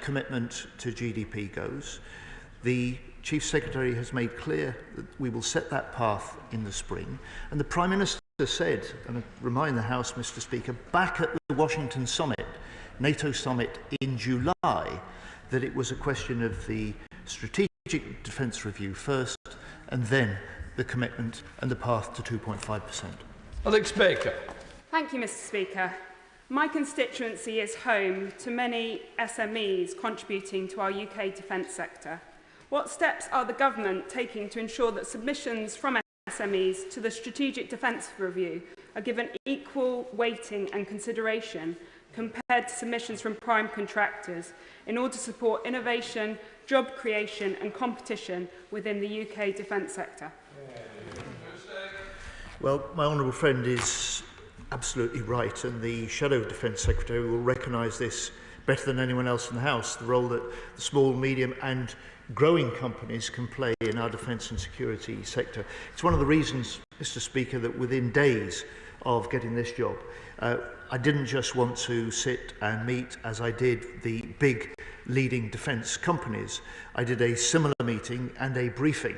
commitment to GDP goes, the Chief Secretary has made clear that we will set that path in the spring. And the Prime Minister said, and I remind the House, Mr. Speaker, back at the Washington summit, NATO summit in July, that it was a question of the strategic defence review first, and then the commitment and the path to 2.5%. Alex Baker. Thank you, Mr. Speaker. My constituency is home to many SMEs contributing to our UK defence sector. What steps are the government taking to ensure that submissions from SMEs to the Strategic Defence Review are given equal weighting and consideration compared to submissions from prime contractors in order to support innovation, job creation and competition within the UK defence sector? Well, my honourable friend is absolutely right, and the Shadow Defence Secretary will recognise this better than anyone else in the House, the role that the small, medium and growing companies can play in our defence and security sector. It's one of the reasons, Mr. Speaker, that within days of getting this job, I didn't just want to sit and meet, as I did, the big leading defence companies. I did a similar meeting and a briefing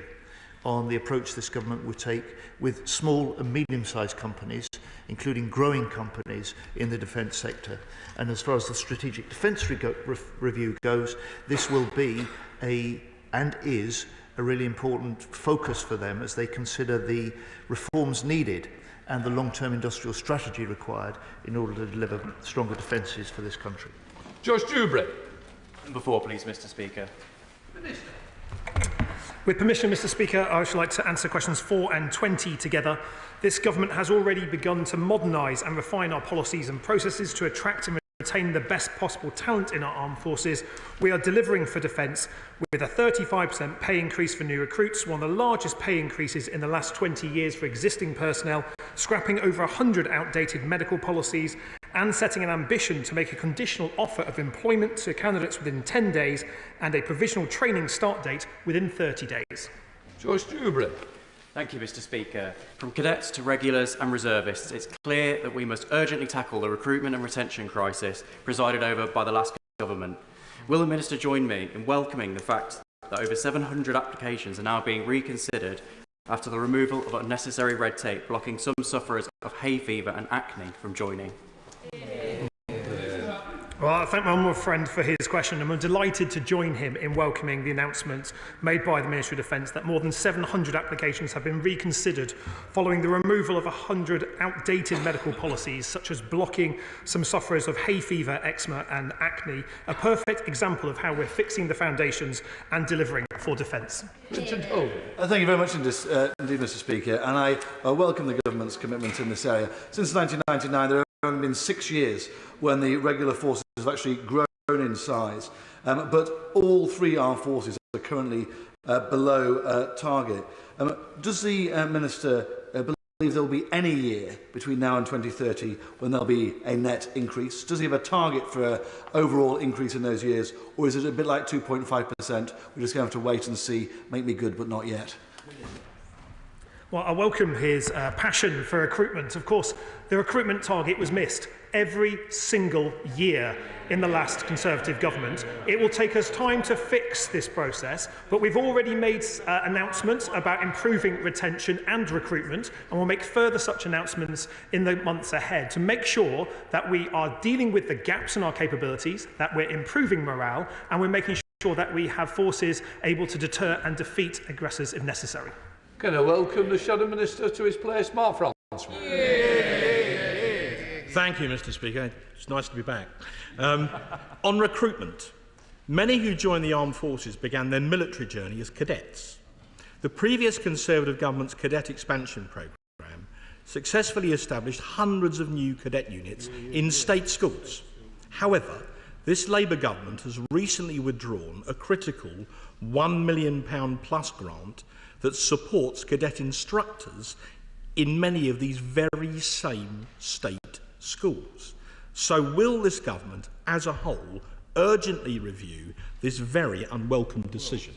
on the approach this government would take with small and medium-sized companies, including growing companies in the defence sector. And as far as the Strategic Defence Review goes, this will be and is a really important focus for them as they consider the reforms needed and the long-term industrial strategy required in order to deliver stronger defences for this country. Josh Dewberry. Number 4, please, Mr. Speaker. Minister. With permission, Mr. Speaker, I would like to answer questions 4 and 20 together. This government has already begun to modernise and refine our policies and processes to attract and retain the best possible talent in our armed forces. We are delivering for defence with a 35% pay increase for new recruits, one of the largest pay increases in the last 20 years for existing personnel, scrapping over 100 outdated medical policies, and setting an ambition to make a conditional offer of employment to candidates within 10 days and a provisional training start date within 30 days. Josh Dewberry. Thank you, Mr. Speaker. From cadets to regulars and reservists, it's clear that we must urgently tackle the recruitment and retention crisis presided over by the last government. Will the Minister join me in welcoming the fact that over 700 applications are now being reconsidered after the removal of unnecessary red tape blocking some sufferers of hay fever and acne from joining? Well, I thank my honourable friend for his question, and I'm delighted to join him in welcoming the announcement made by the Ministry of Defence that more than 700 applications have been reconsidered following the removal of 100 outdated medical policies, such as blocking some sufferers of hay fever, eczema and acne, a perfect example of how we're fixing the foundations and delivering for defence. Richard Hogan. Thank you very much indeed, Mr. Speaker, and I welcome the government's commitment in this area. Since 1999, there have only been 6 years when the regular forces have actually grown in size, but all 3 armed forces are currently below target. Does the Minister believe there will be any year between now and 2030 when there will be a net increase? Does he have a target for an overall increase in those years, or is it a bit like 2.5%? We're just going to have to wait and see, make me good but not yet? Well, I welcome his passion for recruitment. Of course, the recruitment target was missed every single year in the last Conservative government. It will take us time to fix this process, but we've already made announcements about improving retention and recruitment, and we'll make further such announcements in the months ahead to make sure that we are dealing with the gaps in our capabilities, that we're improving morale, and we're making sure that we have forces able to deter and defeat aggressors if necessary. Can I welcome the Shadow Minister to his place, Mark Francis? Thank you, Mr. Speaker. It's nice to be back. On recruitment, many who joined the armed forces began their military journey as cadets. The previous Conservative government's cadet expansion programme successfully established hundreds of new cadet units in state schools. However, this Labour government has recently withdrawn a critical £1 million plus grant that supports cadet instructors in many of these very same state schools. So will this government as a whole urgently review this very unwelcome decision?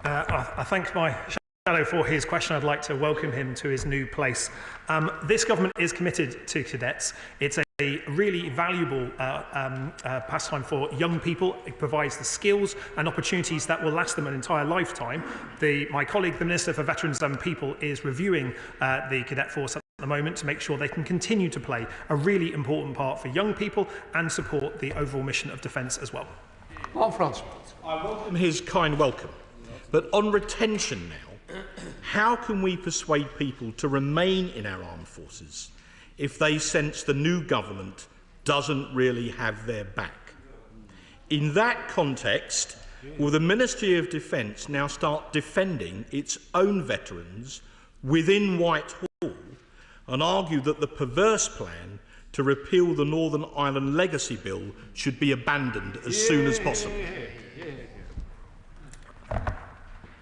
I thank my for his question. I'd like to welcome him to his new place. This government is committed to cadets. It's a really valuable pastime for young people. It provides the skills and opportunities that will last them an entire lifetime. My colleague, the Minister for Veterans and People, is reviewing the cadet force at the moment to make sure they can continue to play a really important part for young people and support the overall mission of defence as well. Mark France. I welcome his kind welcome. But on retention now, how can we persuade people to remain in our armed forces if they sense the new government doesn't really have their back? In that context, will the Ministry of Defence now start defending its own veterans within Whitehall and argue that the perverse plan to repeal the Northern Ireland Legacy Bill should be abandoned as soon as possible?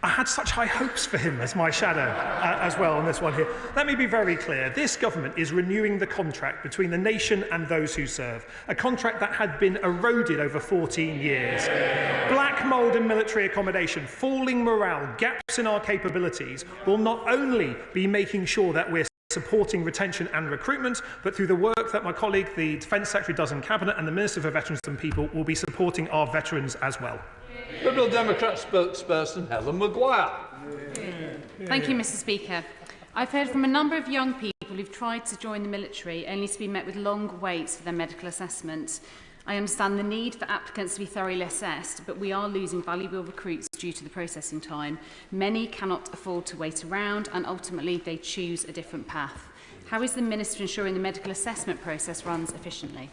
I had such high hopes for him as my shadow as well on this one here. Let me be very clear. This government is renewing the contract between the nation and those who serve, a contract that had been eroded over 14 years. Black mould in military accommodation, falling morale, gaps in our capabilities will not only be making sure that we're supporting retention and recruitment, but through the work that my colleague, the Defence Secretary, does in Cabinet, and the Minister for Veterans and People will be supporting our veterans as well. Liberal Democrat spokesperson Helen Maguire. Thank you, Mr. Speaker. I've heard from a number of young people who've tried to join the military only to be met with long waits for their medical assessment. I understand the need for applicants to be thoroughly assessed, but we are losing valuable recruits due to the processing time. Many cannot afford to wait around, and ultimately they choose a different path. How is the Minister ensuring the medical assessment process runs efficiently?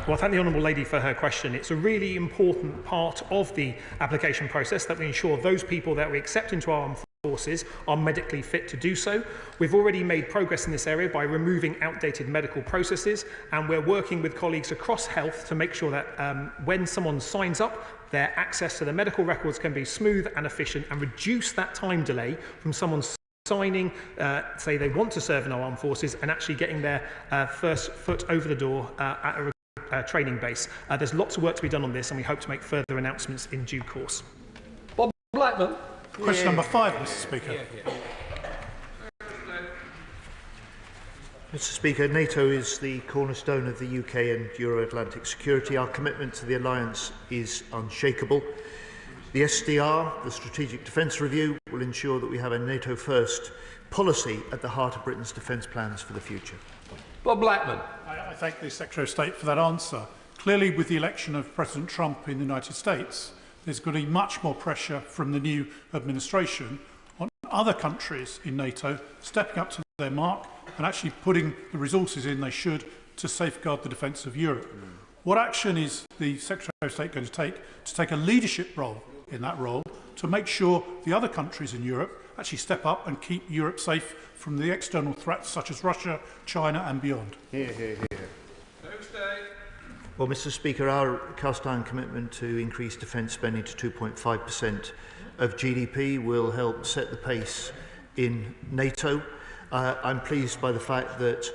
Well, thank the Honourable Lady for her question. It's a really important part of the application process that we ensure those people that we accept into our armed forces are medically fit to do so. We've already made progress in this area by removing outdated medical processes, and we're working with colleagues across health to make sure that when someone signs up, their access to the medical records can be smooth and efficient and reduce that time delay from someone signing, say they want to serve in our armed forces, and actually getting their first foot over the door at a training base. There's lots of work to be done on this, and we hope to make further announcements in due course. Bob Blackman. Question number 5, Mr. Speaker. Mr. Speaker, NATO is the cornerstone of the UK and Euro-Atlantic security. Our commitment to the alliance is unshakable. The SDR, the Strategic Defence Review, will ensure that we have a NATO-first policy at the heart of Britain's defence plans for the future. Bob Blackman. I thank the Secretary of State for that answer. Clearly, with the election of President Trump in the United States, there's going to be much more pressure from the new administration on other countries in NATO stepping up to their mark and actually putting the resources in they should to safeguard the defence of Europe. What action is the Secretary of State going to take a leadership role in that role to make sure the other countries in Europe actually step up and keep Europe safe from the external threats such as Russia, China and beyond? Well, Mr. Speaker, our cast-iron commitment to increase defence spending to 2.5% of GDP will help set the pace in NATO. I'm pleased by the fact that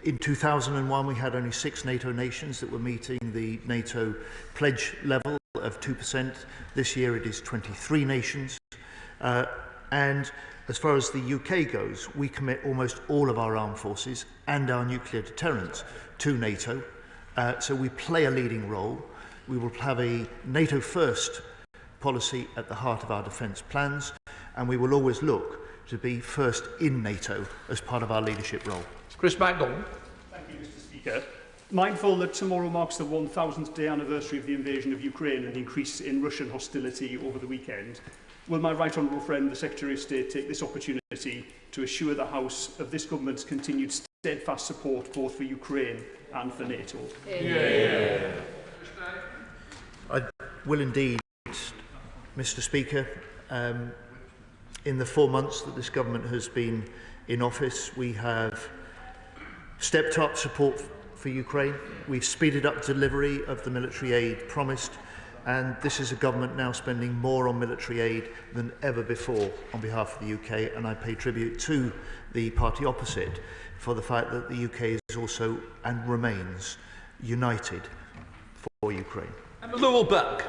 in 2001 we had only 6 NATO nations that were meeting the NATO pledge level of 2%. This year it is 23 nations. And as far as the UK goes, we commit almost all of our armed forces and our nuclear deterrence to NATO. So we play a leading role. We will have a NATO-first policy at the heart of our defence plans, and we will always look to be first in NATO as part of our leadership role. Chris MacDonald. Thank you, Mr. Speaker. Mindful that tomorrow marks the 1000th day anniversary of the invasion of Ukraine and the increase in Russian hostility over the weekend, will my right honourable friend, the Secretary of State, take this opportunity to assure the House of this government's continued steadfast support both for Ukraine and for NATO? Yeah. I will indeed, Mr. Speaker. In the 4 months that this government has been in office, we have stepped up support for Ukraine. We've speeded up delivery of the military aid promised, and this is a government now spending more on military aid than ever before on behalf of the UK, and I pay tribute to the party opposite for the fact that the UK is also and remains united for Ukraine. Emma Llewellyn-Buck.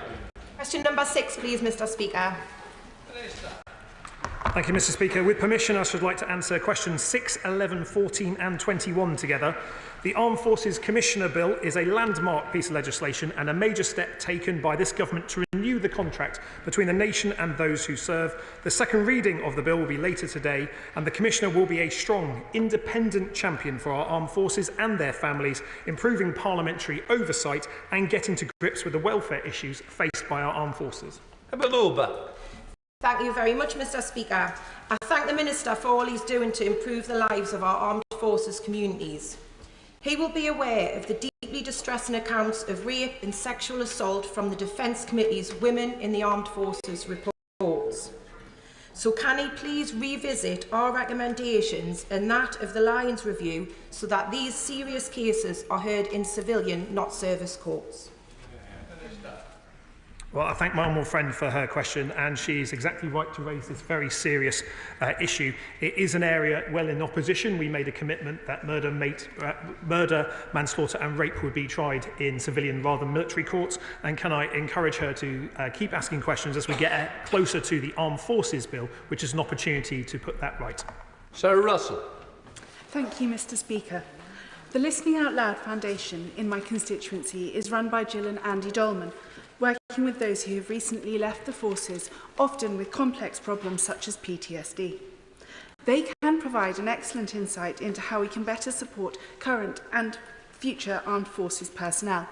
Question Question number 6, please, Mr. Speaker. Thank you, Mr. Speaker. With permission, I should like to answer questions 6, 11, 14 and 21 together. The Armed Forces Commissioner Bill is a landmark piece of legislation and a major step taken by this government to renew the contract between the nation and those who serve. The second reading of the bill will be later today, and the Commissioner will be a strong, independent champion for our armed forces and their families, improving parliamentary oversight and getting to grips with the welfare issues faced by our armed forces. Thank you very much, Mr. Speaker. I thank the Minister for all he's doing to improve the lives of our armed forces communities. He will be aware of the deeply distressing accounts of rape and sexual assault from the Defence Committee's Women in the Armed Forces reports. So can he please revisit our recommendations and that of the Lyons Review so that these serious cases are heard in civilian, not service courts? Well, I thank my honourable friend for her question, and she's exactly right to raise this very serious issue. It is an area well in opposition. We made a commitment that murder, manslaughter and rape would be tried in civilian rather than military courts, and can I encourage her to keep asking questions as we get closer to the Armed Forces Bill, which is an opportunity to put that right. Sarah Russell. Thank you, Mr. Speaker. The Listening Out Loud Foundation in my constituency is run by Jill and Andy Dolman, working with those who have recently left the forces, often with complex problems such as PTSD. They can provide an excellent insight into how we can better support current and future armed forces personnel.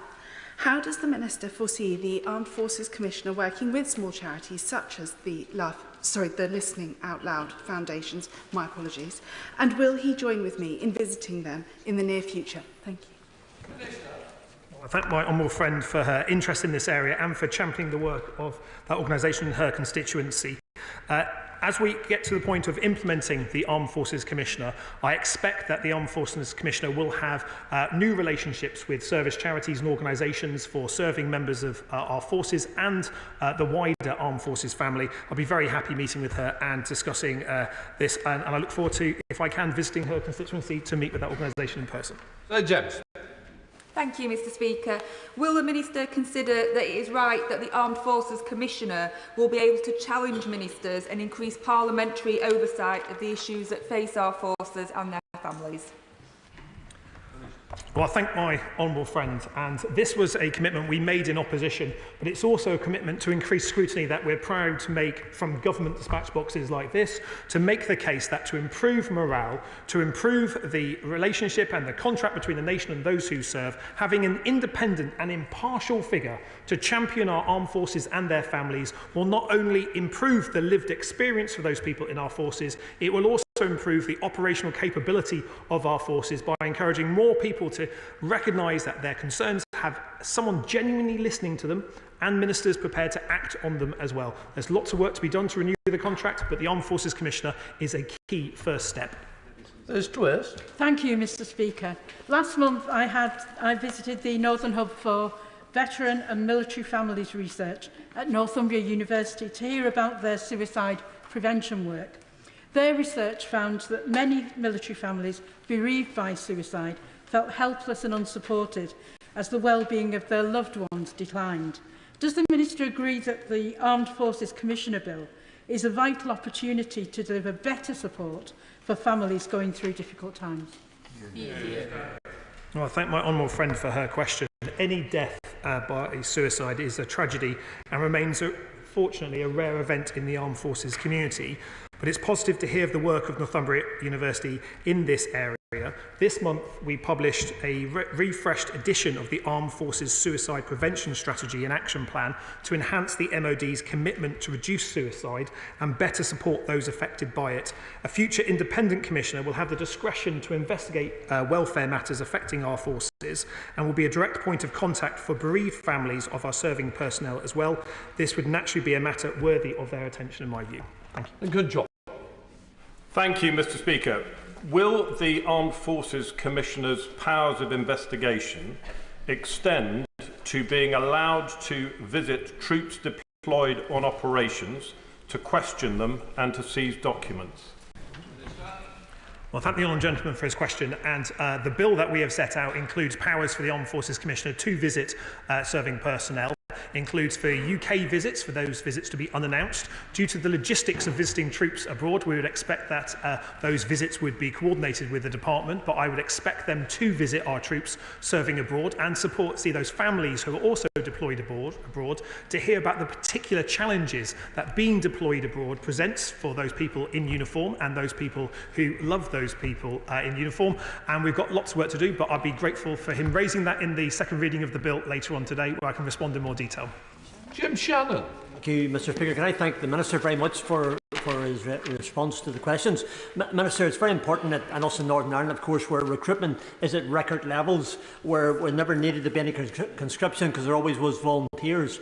How does the Minister foresee the Armed Forces Commissioner working with small charities such as the Listening Out Loud Foundations, my apologies, and will he join with me in visiting them in the near future? Thank you. I thank my honourable friend for her interest in this area and for championing the work of that organisation in her constituency. As we get to the point of implementing the Armed Forces Commissioner, I expect that the Armed Forces Commissioner will have new relationships with service charities and organisations for serving members of our forces and the wider Armed Forces family. I'll be very happy meeting with her and discussing this, and I look forward to, if I can, visiting her constituency to meet with that organisation in person. James. Thank you, Mr. Speaker. Will the Minister consider that it is right that the Armed Forces Commissioner will be able to challenge ministers and increase parliamentary oversight of the issues that face our forces and their families? Well, I thank my honourable friend, and this was a commitment we made in opposition, but it's also a commitment to increase scrutiny that we're proud to make from government dispatch boxes like this, to make the case that to improve morale, to improve the relationship and the contract between the nation and those who serve, having an independent and impartial figure to champion our armed forces and their families will not only improve the lived experience for those people in our forces, it will also improve the operational capability of our forces by encouraging more people to recognise that their concerns have someone genuinely listening to them and ministers prepared to act on them as well. There's lots of work to be done to renew the contract, but the Armed Forces Commissioner is a key first step. Thank you, Mr. Speaker. Last month I visited the Northern Hub for Veteran and Military Families Research at Northumbria University to hear about their suicide prevention work. Their research found that many military families bereaved by suicide felt helpless and unsupported as the well-being of their loved ones declined. Does the Minister agree that the Armed Forces Commissioner Bill is a vital opportunity to deliver better support for families going through difficult times? Well, I thank my honourable friend for her question. Any death by suicide is a tragedy and remains, fortunately, a rare event in the armed forces community. But it's positive to hear of the work of Northumbria University in this area. This month, we published a refreshed edition of the Armed Forces Suicide Prevention Strategy and Action Plan to enhance the MOD's commitment to reduce suicide and better support those affected by it. A future independent commissioner will have the discretion to investigate welfare matters affecting our forces and will be a direct point of contact for bereaved families of our serving personnel as well. This would naturally be a matter worthy of their attention, in my view. Thank you. Good job. Thank you, Mr. Speaker. Will the Armed Forces Commissioner's powers of investigation extend to being allowed to visit troops deployed on operations, to question them and to seize documents? Well, thank the honourable gentleman for his question. And the bill that we have set out includes powers for the Armed Forces Commissioner to visit serving personnel. includes for UK visits, for those visits to be unannounced. Due to the logistics of visiting troops abroad, we would expect that those visits would be coordinated with the department, but I would expect them to visit our troops serving abroad and see those families who are also deployed abroad to hear about the particular challenges that being deployed abroad presents for those people in uniform and those people who love those people in uniform. And we've got lots of work to do, but I'd be grateful for him raising that in the second reading of the bill later on today, where I can respond in more detail. Jim Shannon. Thank you, Mr. Speaker. Can I thank the Minister very much for his response to the questions. Minister, it's very important that, and also in Northern Ireland, of course, where recruitment is at record levels, where there never needed to be any conscription because there always was volunteers.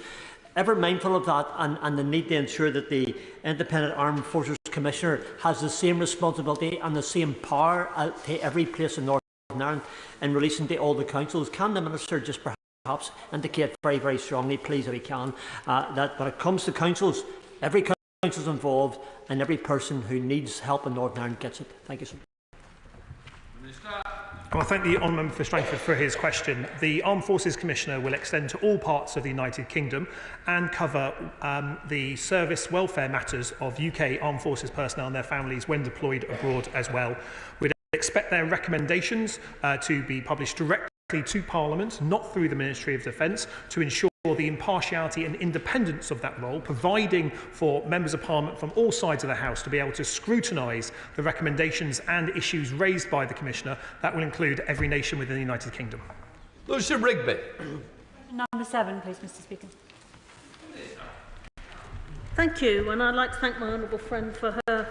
Ever mindful of that and the need to ensure that the Independent Armed Forces Commissioner has the same responsibility and the same power to every place in Northern Ireland in relation to all the councils. Can the Minister just perhaps indicate very, very strongly, please, if he can, that when it comes to councils, every council is involved and every person who needs help in Northern Ireland gets it? Thank you, sir. Well, I thank the Honourable Member for Strangford for his question. The Armed Forces Commissioner will extend to all parts of the United Kingdom and cover the service welfare matters of UK Armed Forces personnel and their families when deployed abroad as well. We'd expect their recommendations to be published directly to Parliament, not through the Ministry of Defence, to ensure the impartiality and independence of that role, providing for members of Parliament from all sides of the House to be able to scrutinise the recommendations and issues raised by the Commissioner. That will include every nation within the United Kingdom. Lucia Rigby. Number 7, please, Mr. Speaker. Thank you, and I'd like to thank my honourable friend for her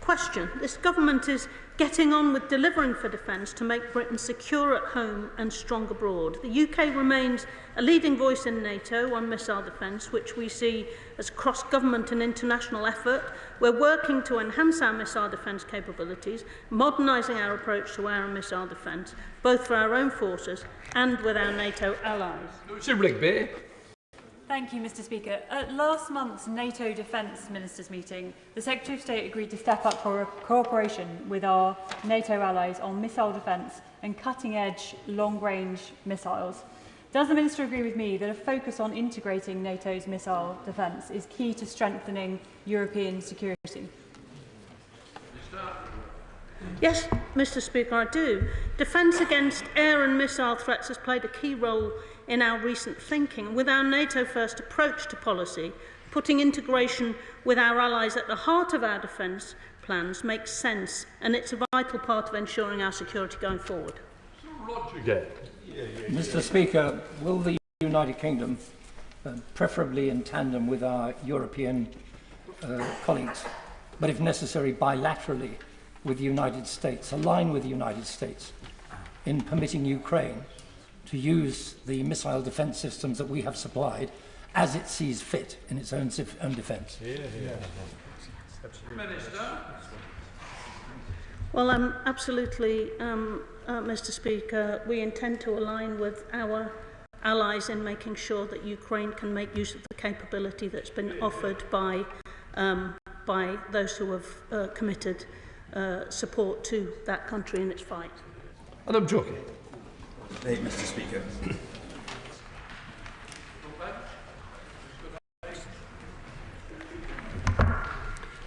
question. This government is getting on with delivering for defence to make Britain secure at home and strong abroad. The UK remains a leading voice in NATO on missile defence, which we see as a cross-government and international effort. We're working to enhance our missile defence capabilities, modernising our approach to air and missile defence, both for our own forces and with our NATO allies. Lucia Rigby. Thank you, Mr. Speaker. At last month's NATO Defence Ministers meeting, the Secretary of State agreed to step up for cooperation with our NATO allies on missile defence and cutting-edge long-range missiles. Does the Minister agree with me that a focus on integrating NATO's missile defence is key to strengthening European security? Yes, Mr. Speaker, I do. Defence against air and missile threats has played a key role in our recent thinking. With our NATO-first approach to policy, putting integration with our allies at the heart of our defence plans makes sense, and it's a vital part of ensuring our security going forward. Mr. Speaker, will the United Kingdom, preferably in tandem with our European colleagues, but if necessary bilaterally with the United States, align with the United States in permitting Ukraine to use the missile defence systems that we have supplied as it sees fit in its own defence? Minister. Well, absolutely, Mr. Speaker. We intend to align with our allies in making sure that Ukraine can make use of the capability that's been offered by those who have committed support to that country in its fight. And I'm joking. Hey, Mr. Speaker.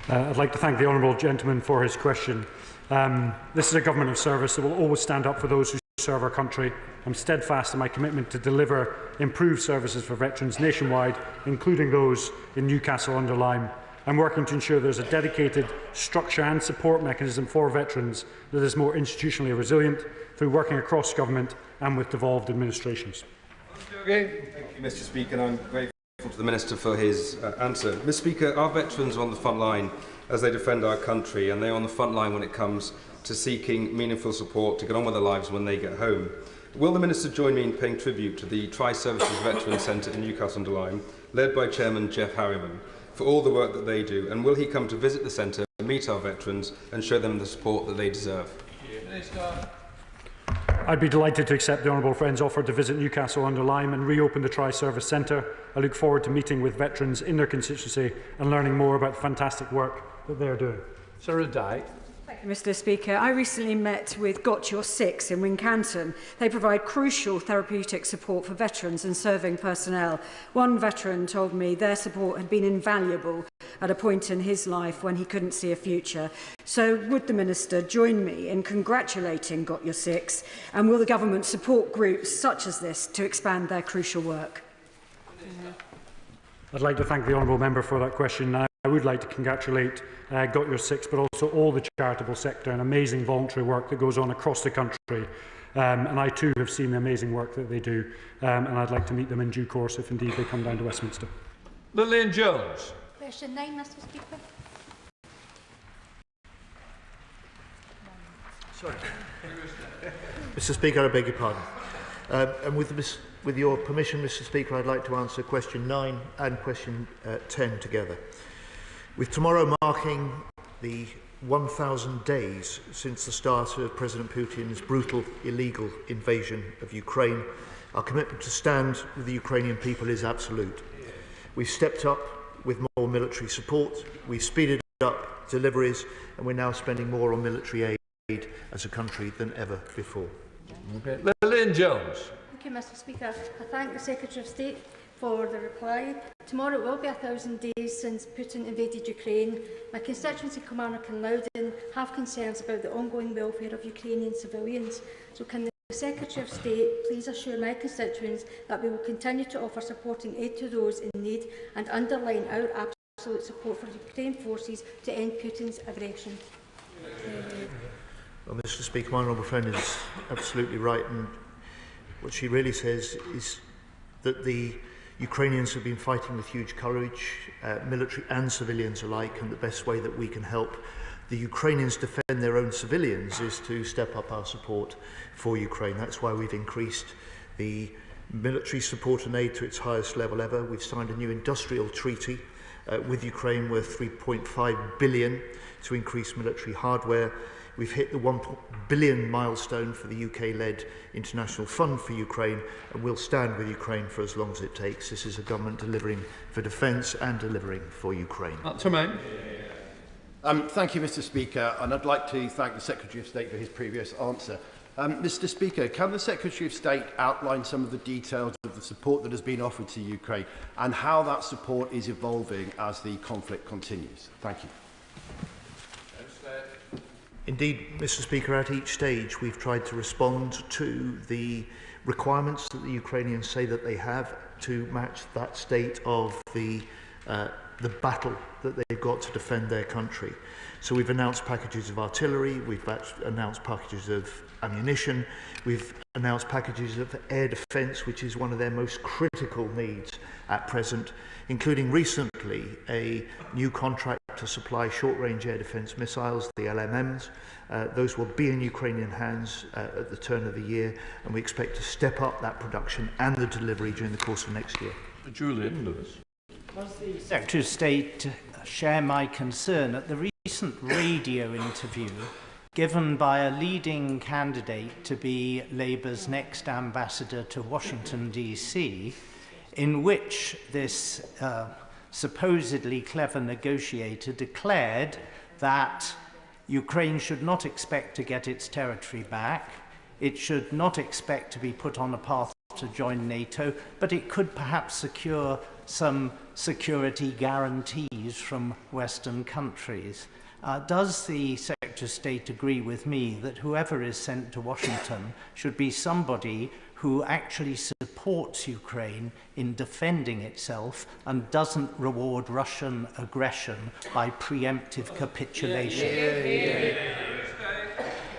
I'd like to thank the honourable gentleman for his question. This is a government of service that will always stand up for those who serve our country. I'm steadfast in my commitment to deliver improved services for veterans nationwide, including those in Newcastle-under-Lyme. I'm working to ensure there is a dedicated structure and support mechanism for veterans that is more institutionally resilient through working across government and with devolved administrations. Thank you, Mr. Speaker, and I'm grateful to the Minister for his answer. Mr. Speaker, our veterans are on the front line as they defend our country, and they are on the front line when it comes to seeking meaningful support to get on with their lives when they get home. Will the Minister join me in paying tribute to the Tri-Services Veterans Centre in Newcastle-under-Lyme, led by Chairman Jeff Harriman, for all the work that they do, and will he come to visit the centre, meet our veterans and show them the support that they deserve? Minister. I'd be delighted to accept the honourable friend's offer to visit Newcastle-under-Lyme and reopen the Tri-Service Centre. I look forward to meeting with veterans in their constituency and learning more about the fantastic work that they are doing. Sarah Dyke. Thank Mr Speaker. I recently met with Got Your Six in Wincanton. They provide crucial therapeutic support for veterans and serving personnel. One veteran told me their support had been invaluable at a point in his life when he couldn't see a future. So would the Minister join me in congratulating Got Your Six, and will the Government support groups such as this to expand their crucial work? I'd like to thank the honourable member for that question. I would like to congratulate Got Your Six, but also all the charitable sector and amazing voluntary work that goes on across the country. And I too have seen the amazing work that they do, and I'd like to meet them in due course if indeed they come down to Westminster. Lillian Jones. Question 9, Mr Speaker. Sorry. Mr Speaker, I beg your pardon. And with your permission, Mr Speaker, I'd like to answer question 9 and question 10 together. With tomorrow marking the 1,000 days since the start of President Putin's brutal, illegal invasion of Ukraine, our commitment to stand with the Ukrainian people is absolute. We've stepped up with more military support, we've speeded up deliveries, and we're now spending more on military aid as a country than ever before. Okay. Lillian Jones. Thank you, Mr Speaker. I thank the Secretary of State for the reply. Tomorrow it will be 1,000 days since Putin invaded Ukraine. My constituency, Kilmarnock and Loudon, have concerns about the ongoing welfare of Ukrainian civilians. So can the Secretary of State please assure my constituents that we will continue to offer supporting aid to those in need and underline our absolute support for Ukraine forces to end Putin's aggression? Well, Mr Speaker, my honourable friend is absolutely right, and what she really says is that the Ukrainians have been fighting with huge courage, military and civilians alike, and the best way that we can help the Ukrainians defend their own civilians is to step up our support for Ukraine. That's why we've increased the military support and aid to its highest level ever. We've signed a new industrial treaty with Ukraine worth $3.5 billion to increase military hardware. We've hit the $1 billion milestone for the UK-led International Fund for Ukraine, and we'll stand with Ukraine for as long as it takes. This is a government delivering for defence and delivering for Ukraine. Thank you, Mr Speaker, and I'd like to thank the Secretary of State for his previous answer. Mr Speaker, can the Secretary of State outline some of the details of the support that has been offered to Ukraine and how that support is evolving as the conflict continues? Thank you. Indeed, Mr Speaker, at each stage we've tried to respond to the requirements that the Ukrainians say that they have to match that state of the battle that they've got to defend their country. So we've announced packages of artillery, we've announced packages of ammunition, we've announced packages of air defence, which is one of their most critical needs at present, including recently a new contract to supply short-range air defence missiles, the LMMs. Those will be in Ukrainian hands at the turn of the year, and we expect to step up that production and the delivery during the course of next year. Julian Lewis. Does the Secretary of State share my concern at the recent radio interview given by a leading candidate to be Labour's next ambassador to Washington, D.C., in which this supposedly clever negotiator declared that Ukraine should not expect to get its territory back, it should not expect to be put on a path to join NATO, but it could perhaps secure some security guarantees from Western countries. Does the Secretary of State agree with me that whoever is sent to Washington should be somebody who actually supports Ukraine in defending itself and doesn't reward Russian aggression by preemptive capitulation?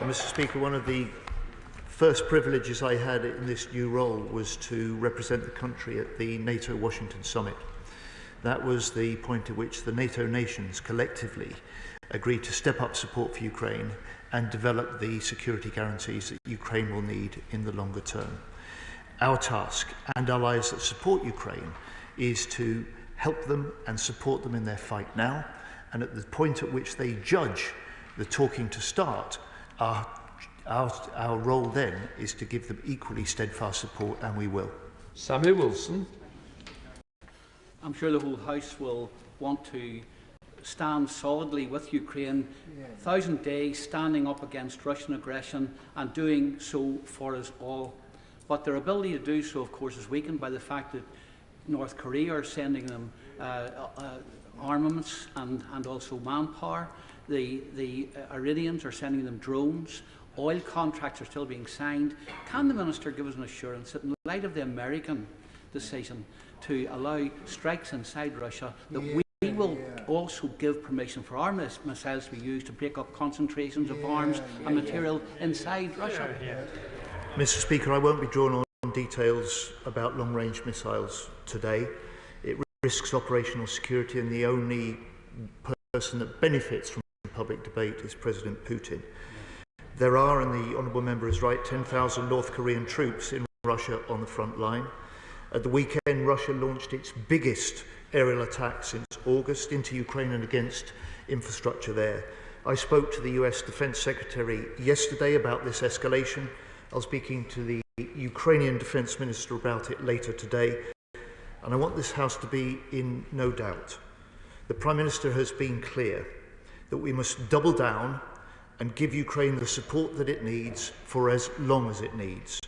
Mr Speaker, one of the first privileges I had in this new role was to represent the country at the NATO Washington Summit. That was the point at which the NATO nations collectively agreed to step up support for Ukraine and develop the security guarantees that Ukraine will need in the longer term. Our task, and allies that support Ukraine, is to help them and support them in their fight now, and at the point at which they judge the talking to start, our role then is to give them equally steadfast support, and we will. Sammy Wilson. I'm sure the whole House will want to stand solidly with Ukraine, 1,000 days standing up against Russian aggression and doing so for us all. But their ability to do so, of course, is weakened by the fact that North Korea are sending them armaments and also manpower. The Iranians are sending them drones. Oil contracts are still being signed. Can the Minister give us an assurance that in light of the American decision to allow strikes inside Russia, that we will also give permission for our missiles to be used to break up concentrations of arms and material inside Russia? Mr. Speaker, I won't be drawn on details about long-range missiles today. It risks operational security, and the only person that benefits from public debate is President Putin. There are, and the honourable member is right, 10,000 North Korean troops in Russia on the front line. At the weekend, Russia launched its biggest aerial attack since August into Ukraine and against infrastructure there. I spoke to the US Defence Secretary yesterday about this escalation. I'll be speaking to the Ukrainian Defence Minister about it later today. And I want this House to be in no doubt. The Prime Minister has been clear that we must double down and give Ukraine the support that it needs for as long as it needs.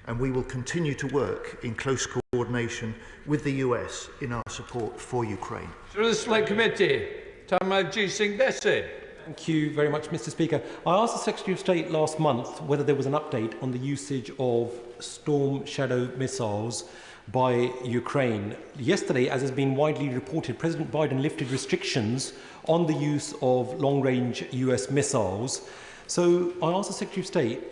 And we will continue to work in close coordination with the US in our support for Ukraine. To the Select Committee, Tamarji Singh Desi. Thank you very much, Mr. Speaker. I asked the Secretary of State last month whether there was an update on the usage of Storm Shadow missiles by Ukraine. Yesterday, as has been widely reported, President Biden lifted restrictions on the use of long-range US missiles. So I asked the Secretary of State,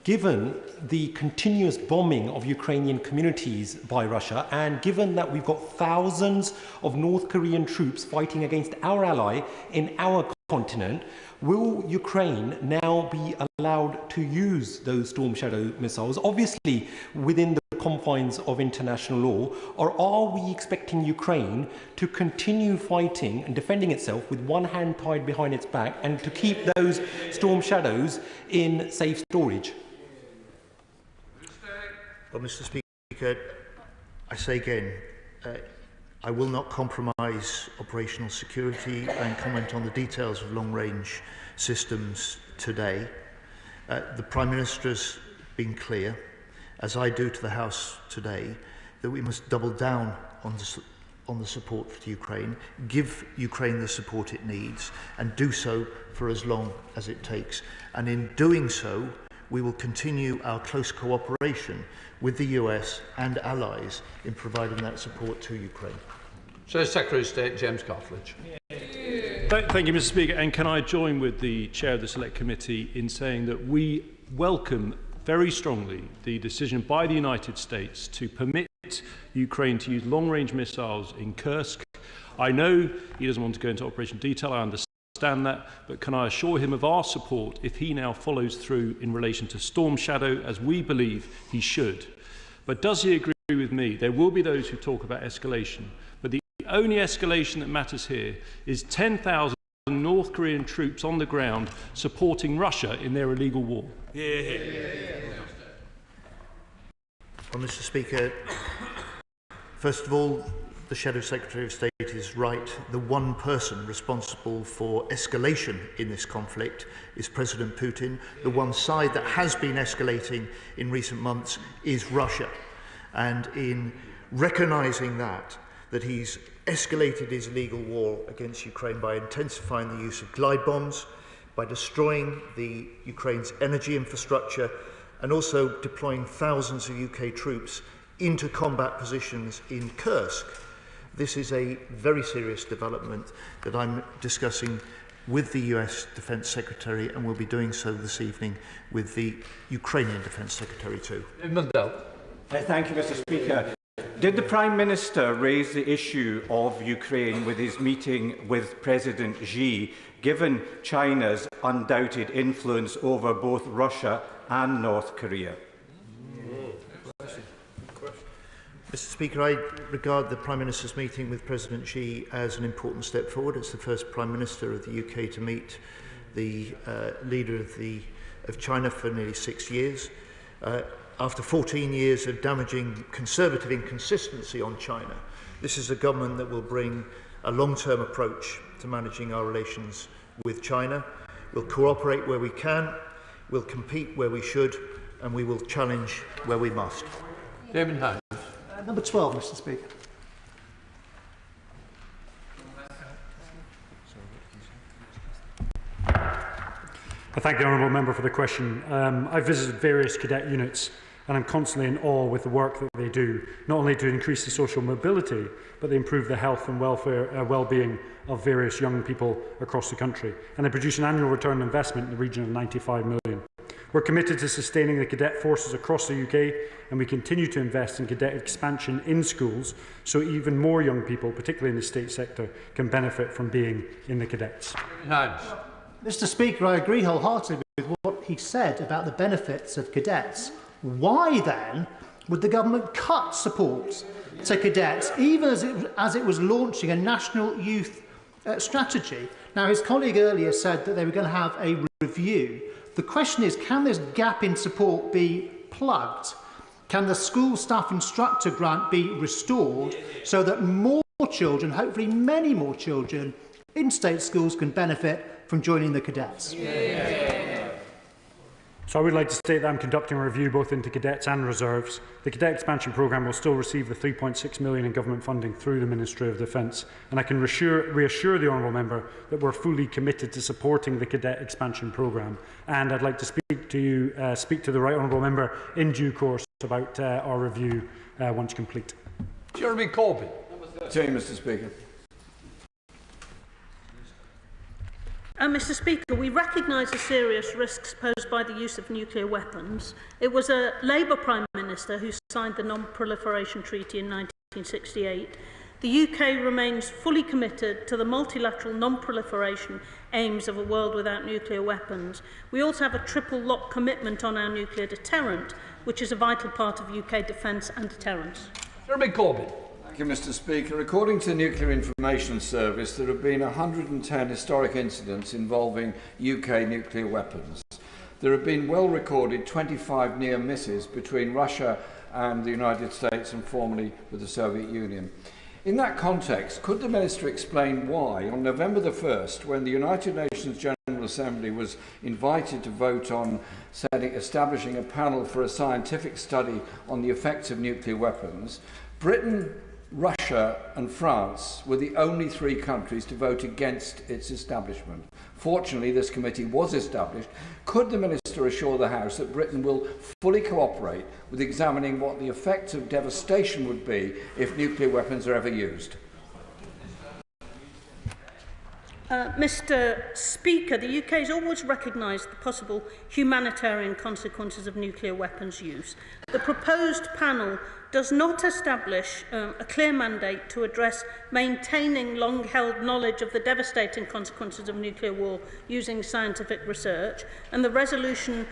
given the continuous bombing of Ukrainian communities by Russia, and given that we've got thousands of North Korean troops fighting against our ally in our continent, will Ukraine now be allowed to use those Storm Shadow missiles, obviously within the confines of international law, or are we expecting Ukraine to continue fighting and defending itself with one hand tied behind its back and to keep those Storm Shadows in safe storage? Well, Mr. Speaker, I say again, I will not compromise operational security and comment on the details of long-range systems today. The Prime Minister has been clear, as I do to the House today, that we must double down on the support for Ukraine, give Ukraine the support it needs, and do so for as long as it takes. And in doing so, we will continue our close cooperation with the US and allies in providing that support to Ukraine. So, Secretary of State James Cartledge. Thank you, Mr. Speaker. And can I join with the Chair of the Select Committee in saying that we welcome very strongly the decision by the United States to permit Ukraine to use long-range missiles in Kursk. I know he doesn't want to go into operational detail, I understand that, but can I assure him of our support if he now follows through in relation to Storm Shadow, as we believe he should. But does he agree with me? There will be those who talk about escalation, but the only escalation that matters here is 10,000 North Korean troops on the ground supporting Russia in their illegal war. Well, Mr. Speaker, first of all, the Shadow Secretary of State is right. The one person responsible for escalation in this conflict is President Putin. The one side that has been escalating in recent months is Russia. And in recognising that he's escalated his illegal war against Ukraine by intensifying the use of glide bombs, by destroying Ukraine's energy infrastructure, and also deploying thousands of UK troops into combat positions in Kursk. This is a very serious development that I'm discussing with the US Defence Secretary, and will be doing so this evening with the Ukrainian Defence Secretary too. Thank you, Mr. Speaker. Did the Prime Minister raise the issue of Ukraine with his meeting with President Xi, given China's undoubted influence over both Russia and North Korea? Mr. Speaker, I regard the Prime Minister's meeting with President Xi as an important step forward. It's the first Prime Minister of the UK to meet the leader of China for nearly 6 years. After 14 years of damaging conservative inconsistency on China, this is a government that will bring a long-term approach to managing our relations with China. We'll cooperate where we can, we'll compete where we should, and we will challenge where we must. David Hines. Number 12, Mr. Speaker. I thank the honourable member for the question. I've visited various cadet units and I'm constantly in awe with the work that they do, not only to increase the social mobility, but they improve the health and well-being of various young people across the country. And they produce an annual return on investment in the region of 95 million. We're committed to sustaining the cadet forces across the UK, and we continue to invest in cadet expansion in schools so even more young people, particularly in the state sector, can benefit from being in the cadets. Mr. Speaker, I agree wholeheartedly with what he said about the benefits of cadets. Why then would the government cut support to cadets, even as it was launching a national youth strategy? Now, his colleague earlier said that they were going to have a review. The question is, can this gap in support be plugged? Can the school staff instructor grant be restored so that more children, hopefully many more children, in state schools can benefit from joining the cadets? So I would like to state that I'm conducting a review both into cadets and reserves. The cadet expansion programme will still receive the £3.6 million in government funding through the Ministry of Defence, and I can reassure the honourable member that we're fully committed to supporting the cadet expansion programme. And I'd like to speak to the right honourable member in due course about our review once complete. Jeremy Corbyn. Mr. Speaker. Mr. Speaker, we recognise the serious risks posed by the use of nuclear weapons. It was a Labour Prime Minister who signed the Non-Proliferation Treaty in 1968. The UK remains fully committed to the multilateral non-proliferation aims of a world without nuclear weapons. We also have a triple lock commitment on our nuclear deterrent, which is a vital part of UK defence and deterrence. Jeremy Corbyn. Thank you, Mr. Speaker. According to the Nuclear Information Service, there have been 110 historic incidents involving UK nuclear weapons. There have been well-recorded 25 near misses between Russia and the United States and formerly with the Soviet Union. In that context, could the Minister explain why, on November the 1st, when the United Nations General Assembly was invited to vote on establishing a panel for a scientific study on the effects of nuclear weapons, Britain, Russia and France were the only three countries to vote against its establishment? Fortunately, this committee was established. Could the Minister assure the House that Britain will fully cooperate with examining what the effects of devastation would be if nuclear weapons are ever used? Mr. Speaker, the UK has always recognised the possible humanitarian consequences of nuclear weapons use. The proposed panel does not establish a clear mandate to address maintaining long-held knowledge of the devastating consequences of nuclear war using scientific research, and the resolution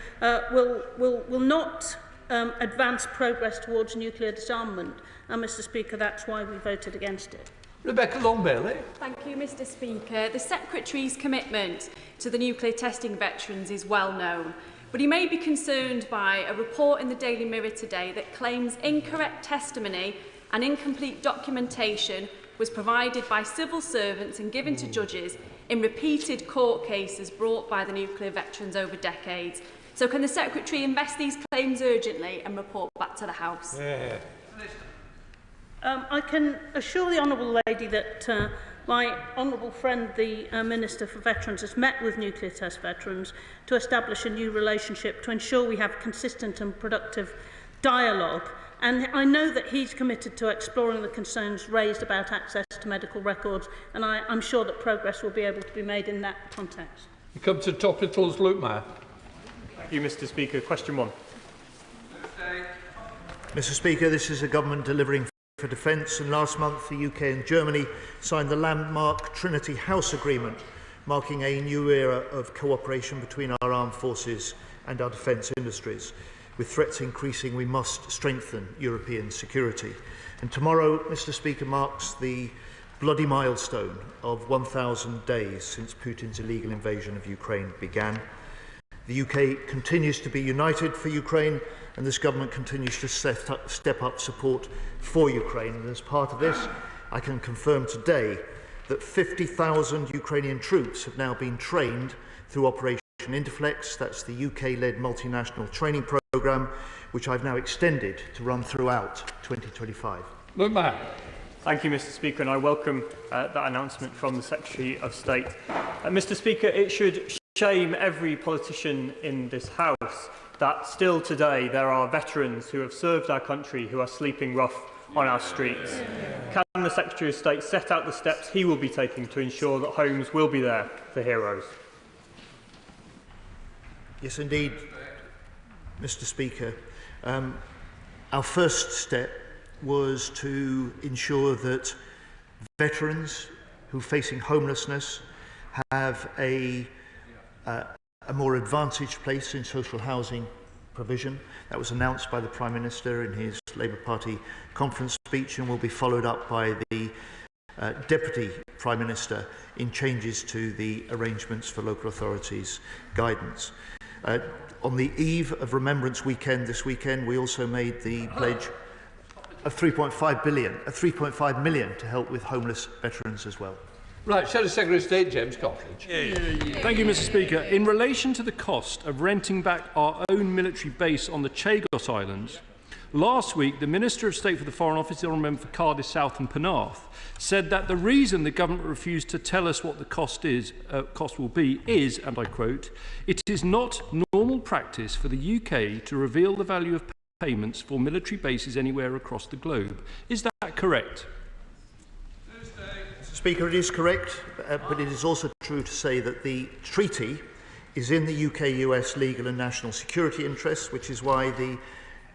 will not advance progress towards nuclear disarmament. And, Mr. Speaker, that's why we voted against it. Rebecca Long-Bailey. Thank you, Mr. Speaker. The Secretary's commitment to the nuclear testing veterans is well known, but he may be concerned by a report in the Daily Mirror today that claims incorrect testimony and incomplete documentation was provided by civil servants and given to judges in repeated court cases brought by the nuclear veterans over decades. So can the Secretary invest these claims urgently and report back to the House? I can assure the honourable lady that my honourable friend, the Minister for Veterans, has met with nuclear test veterans to establish a new relationship to ensure we have consistent and productive dialogue. And I know that he's committed to exploring the concerns raised about access to medical records, and I'm sure that progress will be able to be made in that context. We come to Topicals, Luke Mayer. Thank you, Mr. Speaker. Question 1. Mr. Speaker, this is a government delivering for defence, and last month the UK and Germany signed the landmark Trinity House Agreement, marking a new era of cooperation between our armed forces and our defence industries. With threats increasing, we must strengthen European security. And tomorrow, Mr. Speaker, marks the bloody milestone of 1,000 days since Putin's illegal invasion of Ukraine began. The UK continues to be united for Ukraine, and this government continues to step up support for Ukraine. And as part of this, I can confirm today that 50,000 Ukrainian troops have now been trained through Operation Interflex. That's the UK-led multinational training programme, which I've now extended to run throughout 2025. Look, Matt. Thank you, Mr. Speaker, and I welcome that announcement from the Secretary of State. Mr. Speaker, it should shame every politician in this House that still today there are veterans who have served our country who are sleeping rough on our streets. Can the Secretary of State set out the steps he will be taking to ensure that homes will be there for heroes? Yes, indeed, Mr. Speaker. Our first step was to ensure that veterans who are facing homelessness have a more advantaged place in social housing provision. That was announced by the Prime Minister in his Labour Party conference speech and will be followed up by the Deputy Prime Minister in changes to the arrangements for local authorities' guidance. On the eve of Remembrance Weekend this weekend, we also made the pledge of 3.5 million to help with homeless veterans as well. Right, Shadow Secretary of State James Cottridge. Thank you, Mr. Speaker. In relation to the cost of renting back our own military base on the Chagos Islands, last week the Minister of State for the Foreign Office, the Honourable Member for Cardiff South and Penarth, said that the reason the government refused to tell us what the cost will be is, and I quote, "It is not normal practice for the UK to reveal the value of payments for military bases anywhere across the globe." Is that correct? Speaker, it is correct, but it is also true to say that the treaty is in the UK-US legal and national security interests, which is why the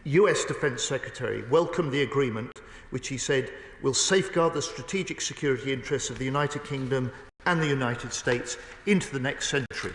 US Defence Secretary welcomed the agreement, which he said will safeguard the strategic security interests of the United Kingdom and the United States into the next century.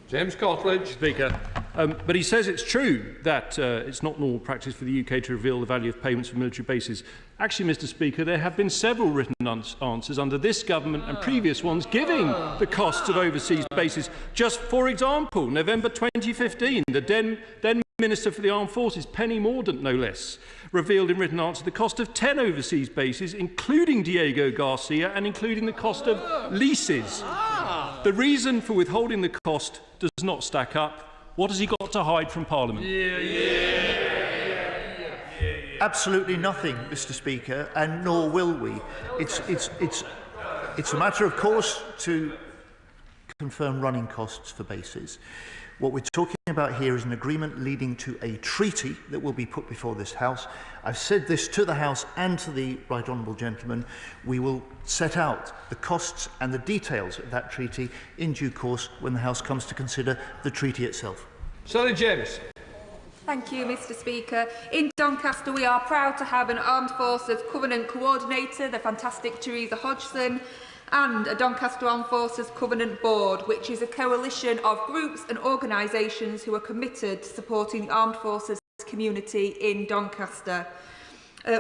James Cottridge. Speaker. But he says it's true that it's not normal practice for the UK to reveal the value of payments for military bases. Actually, Mr. Speaker, there have been several written answers under this government and previous ones giving the costs of overseas bases. Just for example, November 2015, the then Minister for the Armed Forces, Penny Mordaunt, no less, revealed in written answer the cost of 10 overseas bases, including Diego Garcia and including the cost of leases. The reason for withholding the cost does not stack up. What has he got to hide from Parliament? Absolutely nothing, Mr. Speaker, and nor will we. It's a matter, of course, to confirm running costs for bases. What we're talking about here is an agreement leading to a treaty that will be put before this House. I've said this to the House and to the Right Honourable Gentleman. We will set out the costs and the details of that treaty in due course when the House comes to consider the treaty itself. Sally James. Thank you, Mr. Speaker. In Doncaster, we are proud to have an Armed Forces Covenant Coordinator, the fantastic Teresa Hodgson, and a Doncaster Armed Forces Covenant Board, which is a coalition of groups and organisations who are committed to supporting the Armed Forces community in Doncaster.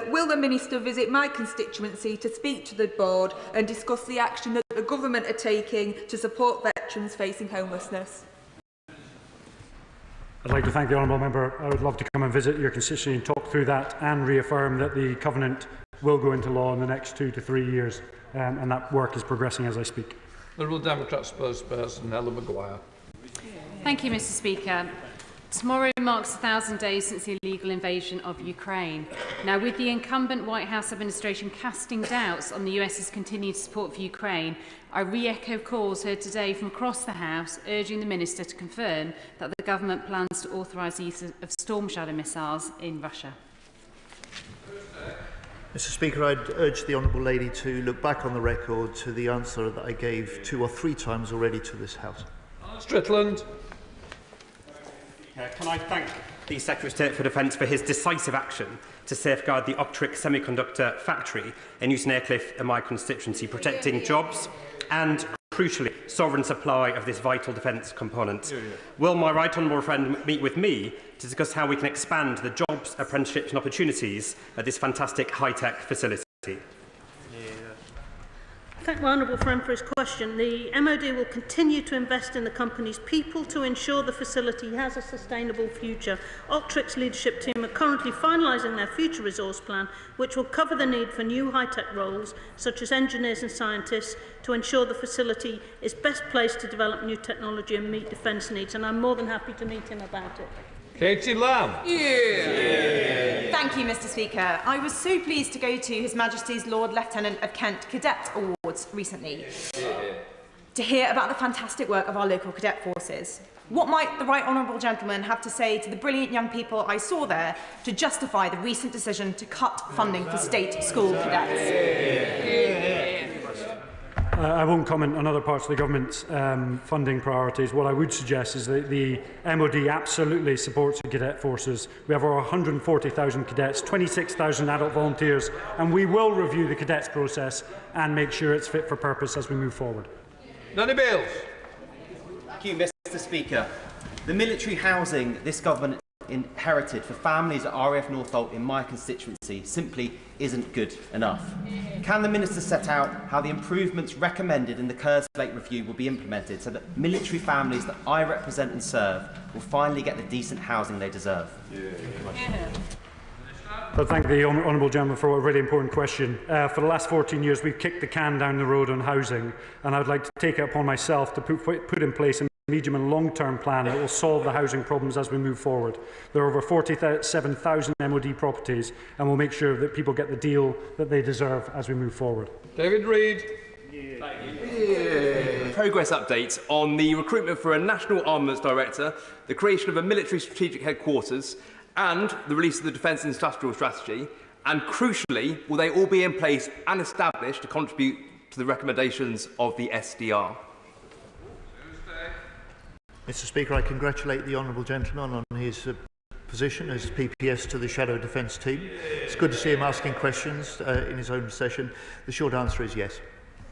Will the Minister visit my constituency to speak to the board and discuss the action that the government are taking to support veterans facing homelessness? I'd like to thank the honourable member. I would love to come and visit your constituency and talk through that and reaffirm that the Covenant will go into law in the next 2 to 3 years, and that work is progressing as I speak. Liberal Democrat spokesperson Ellen Maguire. Thank you, Mr. Speaker. Tomorrow marks 1,000 days since the illegal invasion of Ukraine. Now, with the incumbent White House administration casting doubts on the US's continued support for Ukraine, I re-echo calls heard today from across the House urging the Minister to confirm that the government plans to authorise the use of Storm Shadow missiles in Russia. Mr. Speaker, I'd urge the Honourable Lady to look back on the record to the answer that I gave 2 or 3 times already to this House. Strickland. Can I thank the Secretary of State for Defence for his decisive action to safeguard the Octrick semiconductor factory in Newton Aycliffe in my constituency, protecting jobs and, crucially, sovereign supply of this vital defence component. Will my right honourable friend meet with me to discuss how we can expand the jobs, apprenticeships and opportunities at this fantastic high-tech facility? Thank my honourable friend for his question. The MOD will continue to invest in the company's people to ensure the facility has a sustainable future. Octric's leadership team are currently finalising their future resource plan, which will cover the need for new high-tech roles, such as engineers and scientists, to ensure the facility is best placed to develop new technology and meet defence needs. And I'm more than happy to meet him about it. Katie Lamb. Thank you, Mr. Speaker. I was so pleased to go to His Majesty's Lord Lieutenant of Kent Cadet Awards recently to hear about the fantastic work of our local cadet forces. What might the right honourable gentleman have to say to the brilliant young people I saw there to justify the recent decision to cut funding for state school cadets? I won't comment on other parts of the government's funding priorities. What I would suggest is that the MOD absolutely supports the cadet forces. We have over 140,000 cadets, 26,000 adult volunteers, and we will review the cadets process and make sure it's fit for purpose as we move forward. Nanny Bales. Thank you, Mr. Speaker. The military housing this government inherited for families at RAF Northolt in my constituency simply isn't good enough. Can the Minister set out how the improvements recommended in the Kerslake review will be implemented so that military families that I represent and serve will finally get the decent housing they deserve? I thank the honourable gentleman for a really important question. For the last 14 years, we've kicked the can down the road on housing, and I'd like to take it upon myself to put in place a medium and long-term plan that will solve the housing problems as we move forward. There are over 47,000 MOD properties, and we'll make sure that people get the deal that they deserve as we move forward. David Reid. Progress update on the recruitment for a National Armaments Director, the creation of a military strategic headquarters, and the release of the Defence Industrial Strategy, and crucially, will they all be in place and established to contribute to the recommendations of the SDR? Mr. Speaker, I congratulate the honourable gentleman on his position as PPS to the Shadow Defence team. It's good to see him asking questions in his own session. The short answer is yes.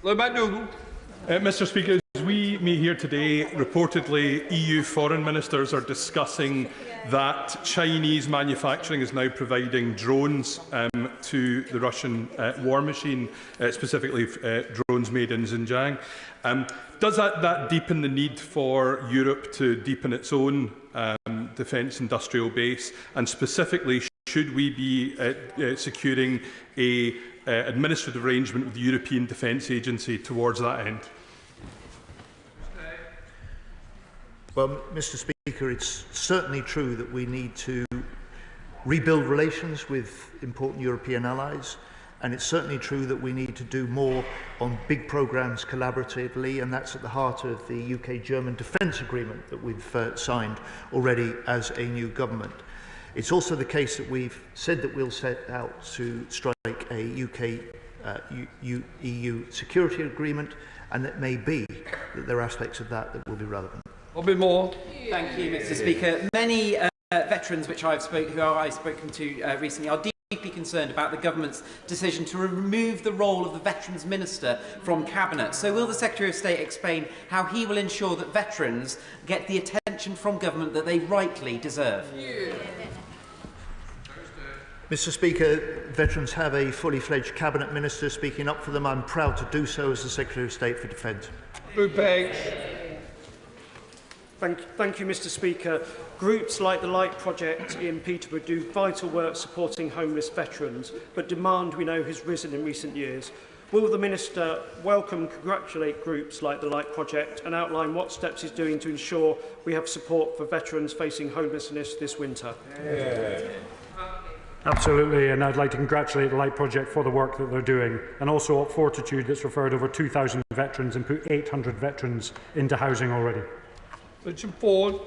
Mr. Speaker, as we meet here today, reportedly EU foreign ministers are discussing that Chinese manufacturing is now providing drones to the Russian war machine, specifically drones made in Xinjiang. Does that deepen the need for Europe to deepen its own defence industrial base? And specifically, should we be securing an administrative arrangement with the European Defence Agency towards that end? Well, Mr. Speaker, it's certainly true that we need to rebuild relations with important European allies, and it's certainly true that we need to do more on big programmes collaboratively, and that's at the heart of the UK-German defence agreement that we've signed already as a new government. It's also the case that we've said that we'll set out to strike a UK-EU security agreement, and it may be that there are aspects of that that will be relevant. Bobby Moore. Thank you, Mr. Speaker. Many veterans who I've spoken to recently are deeply concerned about the government's decision to remove the role of the Veterans Minister from Cabinet. So will the Secretary of State explain how he will ensure that veterans get the attention from government that they rightly deserve? Mr. Speaker, veterans have a fully fledged Cabinet Minister speaking up for them. I'm proud to do so as the Secretary of State for Defence. Thank you, Mr. Speaker. Groups like the Light Project in Peterborough do vital work supporting homeless veterans, but demand, we know, has risen in recent years. Will the Minister welcome and congratulate groups like the Light Project and outline what steps he's doing to ensure we have support for veterans facing homelessness this winter? Absolutely, and I'd like to congratulate the Light Project for the work that they're doing, and also at Fortitude that's referred over 2,000 veterans and put 800 veterans into housing already. Richard Ford.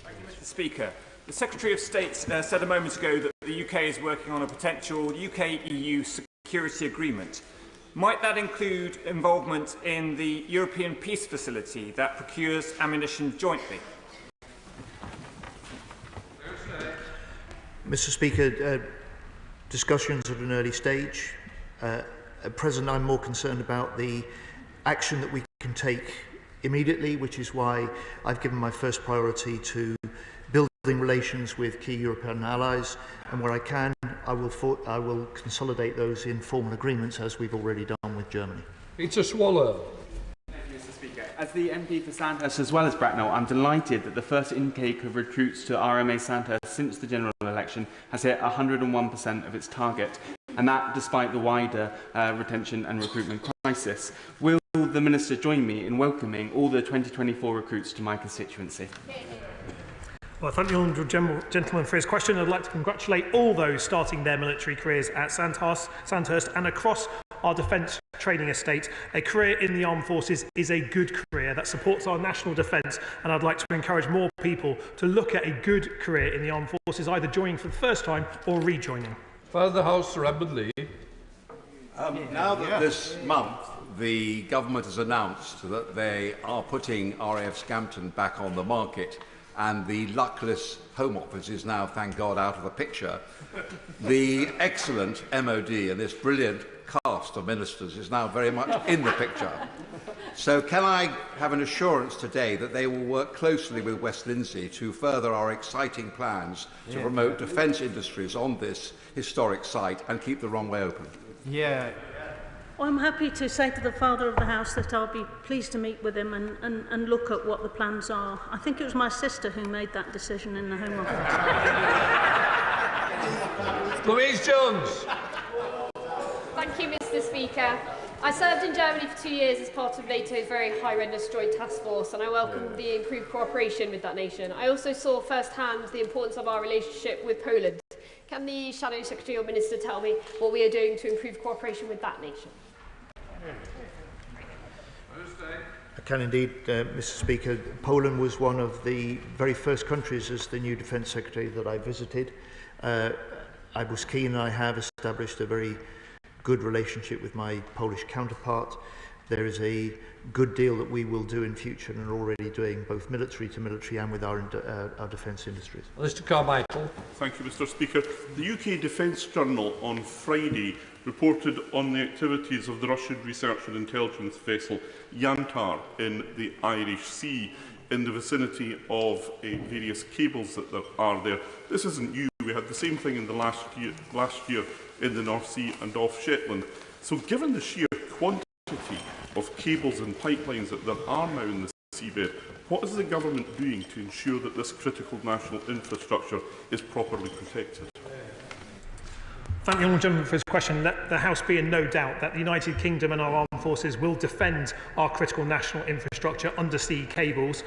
Thank you, Mr. Speaker. The Secretary of State said a moment ago that the UK is working on a potential UK-EU security agreement. Might that include involvement in the European Peace Facility that procures ammunition jointly? Mr. Speaker, discussions at an early stage. At present, I'm more concerned about the action that we can take immediately, which is why I've given my first priority to building relations with key European allies, and where I can, I will consolidate those in formal agreements, as we've already done with Germany. Peter Swallow. Mr. Speaker, as the MP for Sandhurst as well as Bracknell, I'm delighted that the first intake of recruits to RMA Sandhurst since the general election has hit 101% of its target, and that despite the wider retention and recruitment crisis. Will the Minister join me in welcoming all the 2024 recruits to my constituency? Well, thank the honourable gentleman for his question. I'd like to congratulate all those starting their military careers at Sandhurst and across our defence training estate. A career in the armed forces is a good career that supports our national defence, and I'd like to encourage more people to look at a good career in the armed forces, either joining for the first time or rejoining. Father the House, Sir Edmund Lee. Now that this month the government has announced that they are putting RAF Scampton back on the market, and the luckless Home Office is now, thank God, out of the picture, the excellent MOD and this brilliant cast of ministers is now very much in the picture. So can I have an assurance today that they will work closely with West Lindsey to further our exciting plans to promote defence industries on this historic site and keep the runway open? Yeah. I'm happy to say to the Father of the House that I'll be pleased to meet with him and look at what the plans are. I think it was my sister who made that decision in the Home Office. Louise Jones. Thank you, Mr. Speaker. I served in Germany for 2 years as part of NATO's very high-renders joint task force, and I welcome the improved cooperation with that nation. I also saw firsthand the importance of our relationship with Poland. Can the Shadow Secretary or Minister tell me what we are doing to improve cooperation with that nation? I can indeed, Mr. Speaker. Poland was one of the very first countries as the new Defence Secretary that I visited. I was keen, and I have established a very good relationship with my Polish counterpart. There is a good deal that we will do in future and are already doing, both military to military and with our defence industries. Mr. Carmichael. Thank you, Mr. Speaker. The UK Defence Journal on Friday reported on the activities of the Russian research and intelligence vessel Yantar in the Irish Sea in the vicinity of various cables that there are there. This isn't new. We had the same thing in the last year in the North Sea and off Shetland. So given the sheer quantity of cables and pipelines that there are now in the seabed, what is the government doing to ensure that this critical national infrastructure is properly protected? Thank the honourable gentleman for his question. Let the House be in no doubt that the United Kingdom and our armed forces will defend our critical national infrastructure, undersea cables.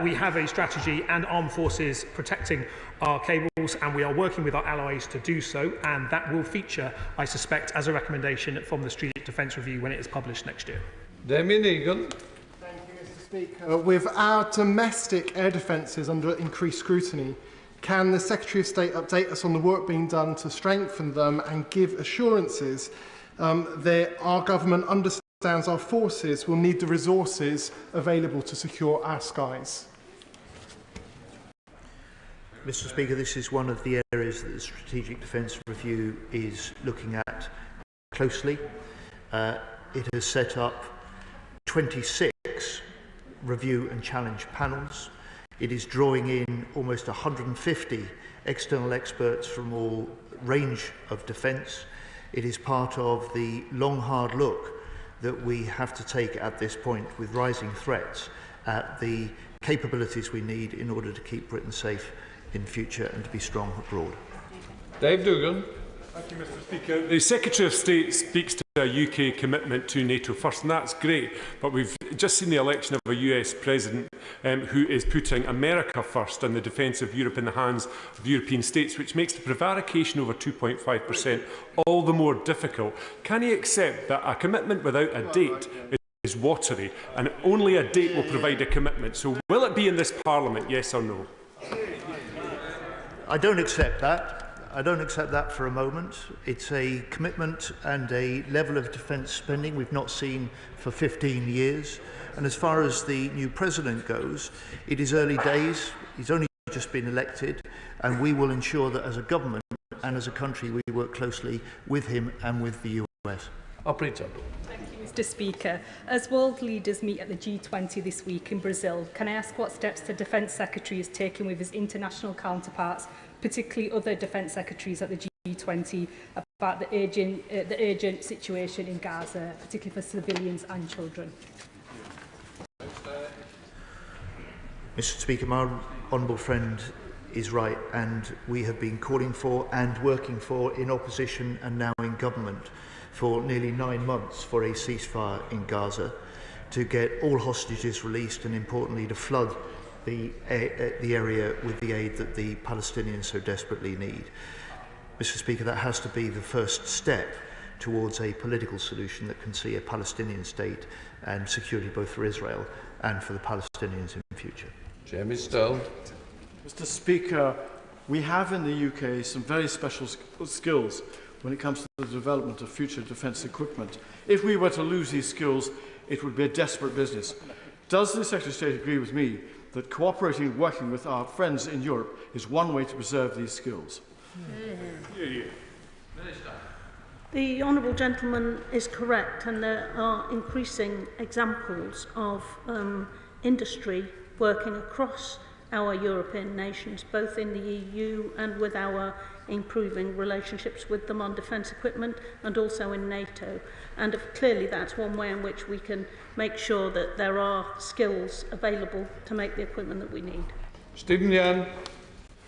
We have a strategy and armed forces protecting our cables, and we are working with our allies to do so, and that will feature, I suspect, as a recommendation from the Strategic Defence Review when it is published next year. Damien Egan. Thank you, Mr. Speaker. With our domestic air defences under increased scrutiny, can the Secretary of State update us on the work being done to strengthen them and give assurances that our government understands our forces will need the resources available to secure our skies? Mr. Speaker, this is one of the areas that the Strategic Defence Review is looking at closely. It has set up 26 review and challenge panels. It is drawing in almost 150 external experts from all range of defence. It is part of the long, hard look that we have to take at this point with rising threats at the capabilities we need in order to keep Britain safe in future and to be strong abroad. Dave Dugan. Thank you, Mr. Speaker. The Secretary of State speaks to a UK commitment to NATO first, and that's great. But we've just seen the election of a US president who is putting America first and the defence of Europe in the hands of European states, which makes the prevarication over 2.5% all the more difficult. Can he accept that a commitment without a date is watery, and only a date will provide a commitment? So will it be in this Parliament, yes or no? I don't accept that. I don't accept that for a moment. It's a commitment and a level of defence spending we've not seen for 15 years. And as far as the new president goes, it is early days. He's only just been elected, and we will ensure that as a government and as a country we work closely with him and with the US. Operator. Thank you, Mr. Speaker. As world leaders meet at the G20 this week in Brazil, can I ask what steps the Defence Secretary is taking with his international counterparts, particularly other Defence Secretaries at the G20 about the urgent situation in Gaza, particularly for civilians and children. Mr. Speaker, my honourable friend is right, and we have been calling for and working for, in opposition and now in government, for nearly 9 months for a ceasefire in Gaza, to get all hostages released and, importantly, to flood the area with the aid that the Palestinians so desperately need. Mr. Speaker, that has to be the first step towards a political solution that can see a Palestinian state and security both for Israel and for the Palestinians in the future. Jeremy Stone. Mr. Speaker, we have in the UK some very special skills when it comes to the development of future defence equipment. If we were to lose these skills, it would be a desperate business. Does the Secretary of State agree with me that cooperating and working with our friends in Europe is one way to preserve these skills? The honourable gentleman is correct, and there are increasing examples of industry working across our European nations, both in the EU and with our improving relationships with them on defence equipment and also in NATO. And clearly that's one way in which we can make sure that there are skills available to make the equipment that we need. Stephen Young.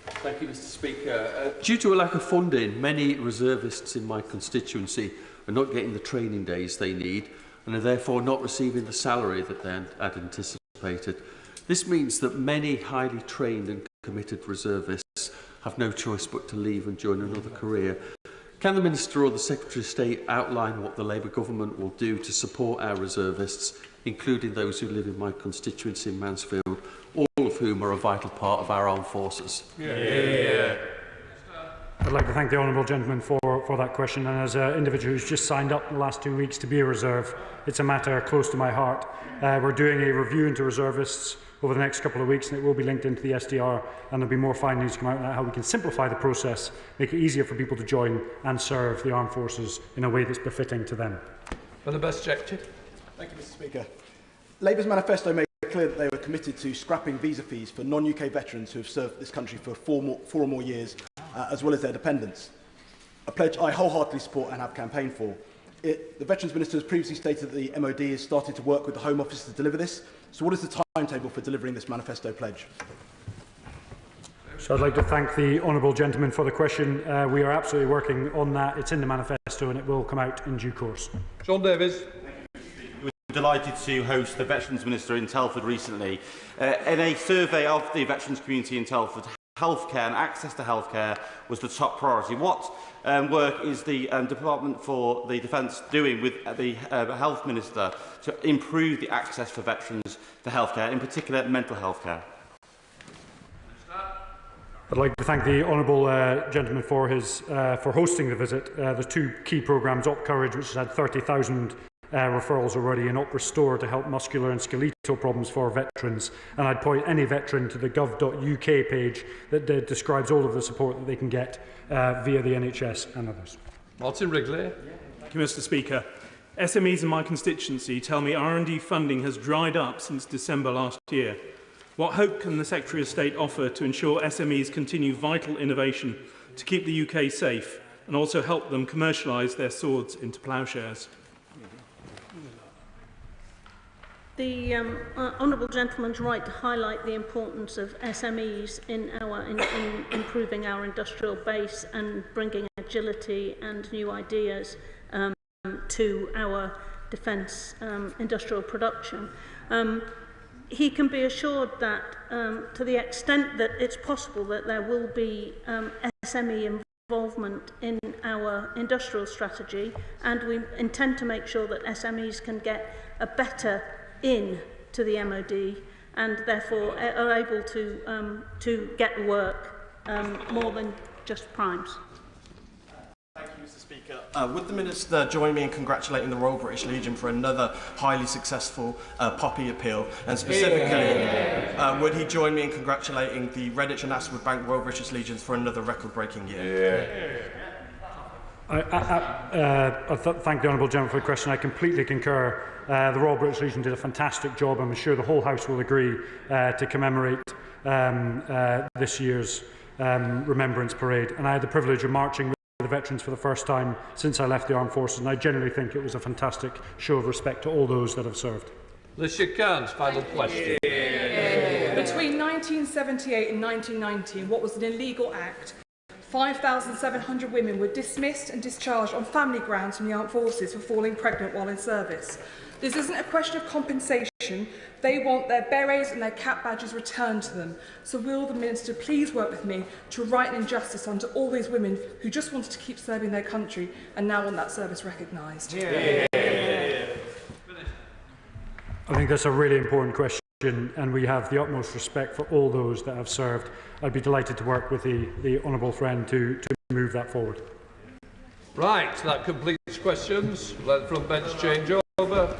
Thank you, Mr. Speaker. Due to a lack of funding, many reservists in my constituency are not getting the training days they need and are therefore not receiving the salary that they had anticipated. This means that many highly trained and committed reservists have no choice but to leave and join another career. Can the Minister or the Secretary of State outline what the Labour government will do to support our reservists, including those who live in my constituency in Mansfield, all of whom are a vital part of our armed forces? I'd like to thank the honourable gentleman for that question, and as an individual who's just signed up in the last 2 weeks to be a reserve, it's a matter close to my heart. We're doing a review into reservists over the next couple of weeks, and it will be linked into the SDR, and there'll be more findings come out on how we can simplify the process, make it easier for people to join and serve the armed forces in a way that's befitting to them. For the best objective. Thank you, Mr. Speaker. Labour's manifesto made it clear that they were committed to scrapping visa fees for non-UK veterans who have served this country for four or more years, as well as their dependents. A pledge I wholeheartedly support and have campaigned for. The Veterans Minister has previously stated that the MOD has started to work with the Home Office to deliver this. So what is the timetable for delivering this manifesto pledge? So I'd like to thank the honourable gentleman for the question. We are absolutely working on that. It's in the manifesto and it will come out in due course. John Davies. We were delighted to host the Veterans Minister in Telford recently. In a survey of the veterans community in Telford, healthcare and access to healthcare was the top priority. What work is the Department for the Defence doing with the Health Minister to improve the access for veterans to healthcare, in particular mental health care? I'd like to thank the honourable gentleman for hosting the visit. There's two key programmes: Op Courage, which has had 30,000 referrals already, and Op Restore to help muscular and skeletal problems for veterans. And I'd point any veteran to the gov.uk page that describes all of the support that they can get via the NHS and others. Martin Wrigley. Thank you, Mr. Speaker. SMEs in my constituency tell me R&D funding has dried up since December last year. What hope can the Secretary of State offer to ensure SMEs continue vital innovation to keep the UK safe and also help them commercialise their swords into ploughshares? The honourable gentleman's right to highlight the importance of SMEs in improving our industrial base and bringing agility and new ideas to our defence industrial production. He can be assured that to the extent that it's possible that there will be SME involvement in our industrial strategy, and we intend to make sure that SMEs can get a better in to the MOD and therefore are able to get work more than just primes. Thank you, Mr. Speaker. Would the Minister join me in congratulating the Royal British Legion for another highly successful poppy appeal? And specifically, would he join me in congratulating the Redditch and Aswood Bank Royal British Legions for another record-breaking year? I thank the honourable gentleman for the question. I completely concur. The Royal British Legion did a fantastic job. I'm sure the whole House will agree to commemorate this year's Remembrance Parade. And I had the privilege of marching with the veterans for the first time since I left the Armed Forces, and I generally think it was a fantastic show of respect to all those that have served. Alicia Kearns, final question. Between 1978 and 1990, what was an illegal act, 5,700 women were dismissed and discharged on family grounds from the Armed Forces for falling pregnant while in service. This isn't a question of compensation. They want their berets and their cap badges returned to them. So will the Minister please work with me to right an injustice onto all these women who just wanted to keep serving their country and now want that service recognised? I think that's a really important question, and we have the utmost respect for all those that have served. I'd be delighted to work with the honourable friend to move that forward. Right, that completes questions. Let the front bench change over.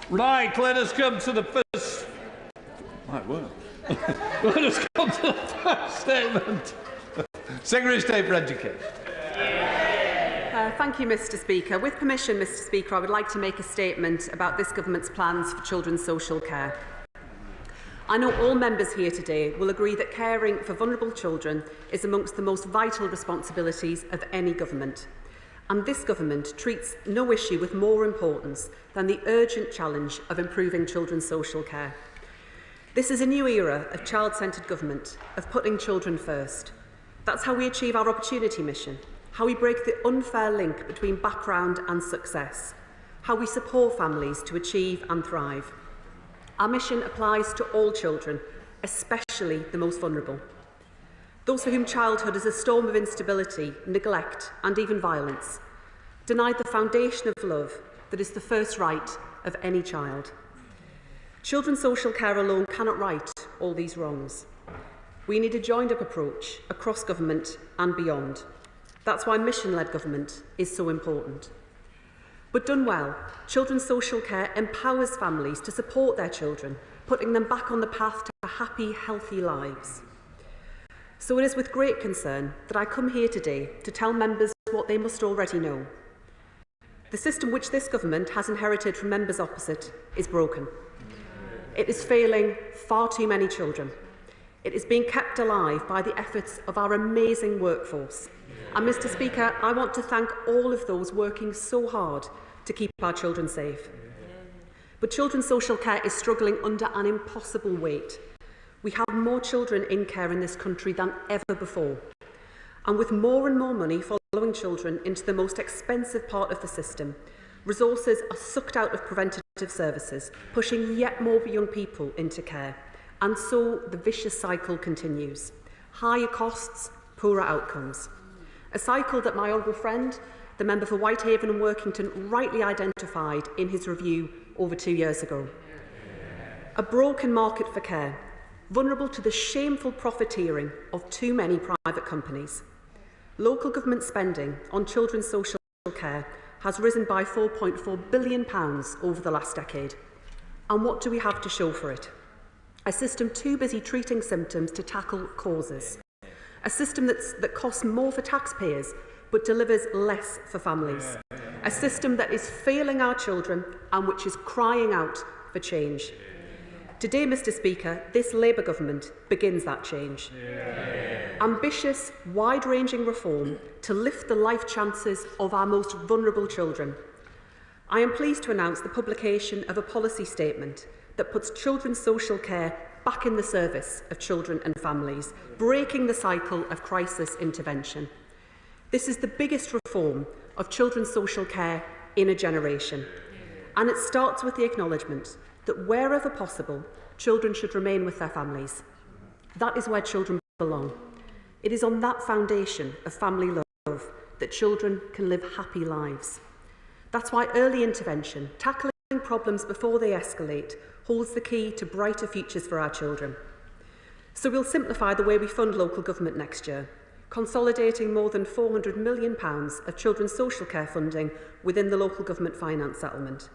Right, let us come to the first. Might work. Let us come to the first statement. Secretary of State for Education. Thank you, Mr. Speaker. With permission, Mr. Speaker, I would like to make a statement about this government's plans for children's social care. I know all members here today will agree that caring for vulnerable children is amongst the most vital responsibilities of any government. And this government treats no issue with more importance than the urgent challenge of improving children's social care. This is a new era of child-centred government, of putting children first. That's how we achieve our opportunity mission, how we break the unfair link between background and success, how we support families to achieve and thrive. Our mission applies to all children, especially the most vulnerable. Those for whom childhood is a storm of instability, neglect and even violence, denied the foundation of love that is the first right of any child. Children's social care alone cannot right all these wrongs. We need a joined-up approach across government and beyond. That's why mission-led government is so important. But done well, children's social care empowers families to support their children, putting them back on the path to happy, healthy lives. So it is with great concern that I come here today to tell members what they must already know. The system which this government has inherited from members opposite is broken. It is failing far too many children. It is being kept alive by the efforts of our amazing workforce. And Mr. Speaker, I want to thank all of those working so hard to keep our children safe. But children's social care is struggling under an impossible weight. We have more children in care in this country than ever before. And with more and more money following children into the most expensive part of the system, resources are sucked out of preventative services, pushing yet more young people into care. And so the vicious cycle continues. Higher costs, poorer outcomes. A cycle that my honourable friend, the member for Whitehaven and Workington, rightly identified in his review over 2 years ago. A broken market for care, vulnerable to the shameful profiteering of too many private companies. Local government spending on children's social care has risen by £4.4 billion over the last decade. And what do we have to show for it? A system too busy treating symptoms to tackle causes. A system that costs more for taxpayers but delivers less for families. A system that is failing our children and which is crying out for change. Today, Mr. Speaker, this Labour government begins that change. Ambitious, wide-ranging reform to lift the life chances of our most vulnerable children. I am pleased to announce the publication of a policy statement that puts children's social care back in the service of children and families, breaking the cycle of crisis intervention. This is the biggest reform of children's social care in a generation. And it starts with the acknowledgement that wherever possible, children should remain with their families. That is where children belong. It is on that foundation of family love that children can live happy lives. That's why early intervention, tackling problems before they escalate, holds the key to brighter futures for our children. So we'll simplify the way we fund local government next year, consolidating more than £400 million of children's social care funding within the local government finance settlement.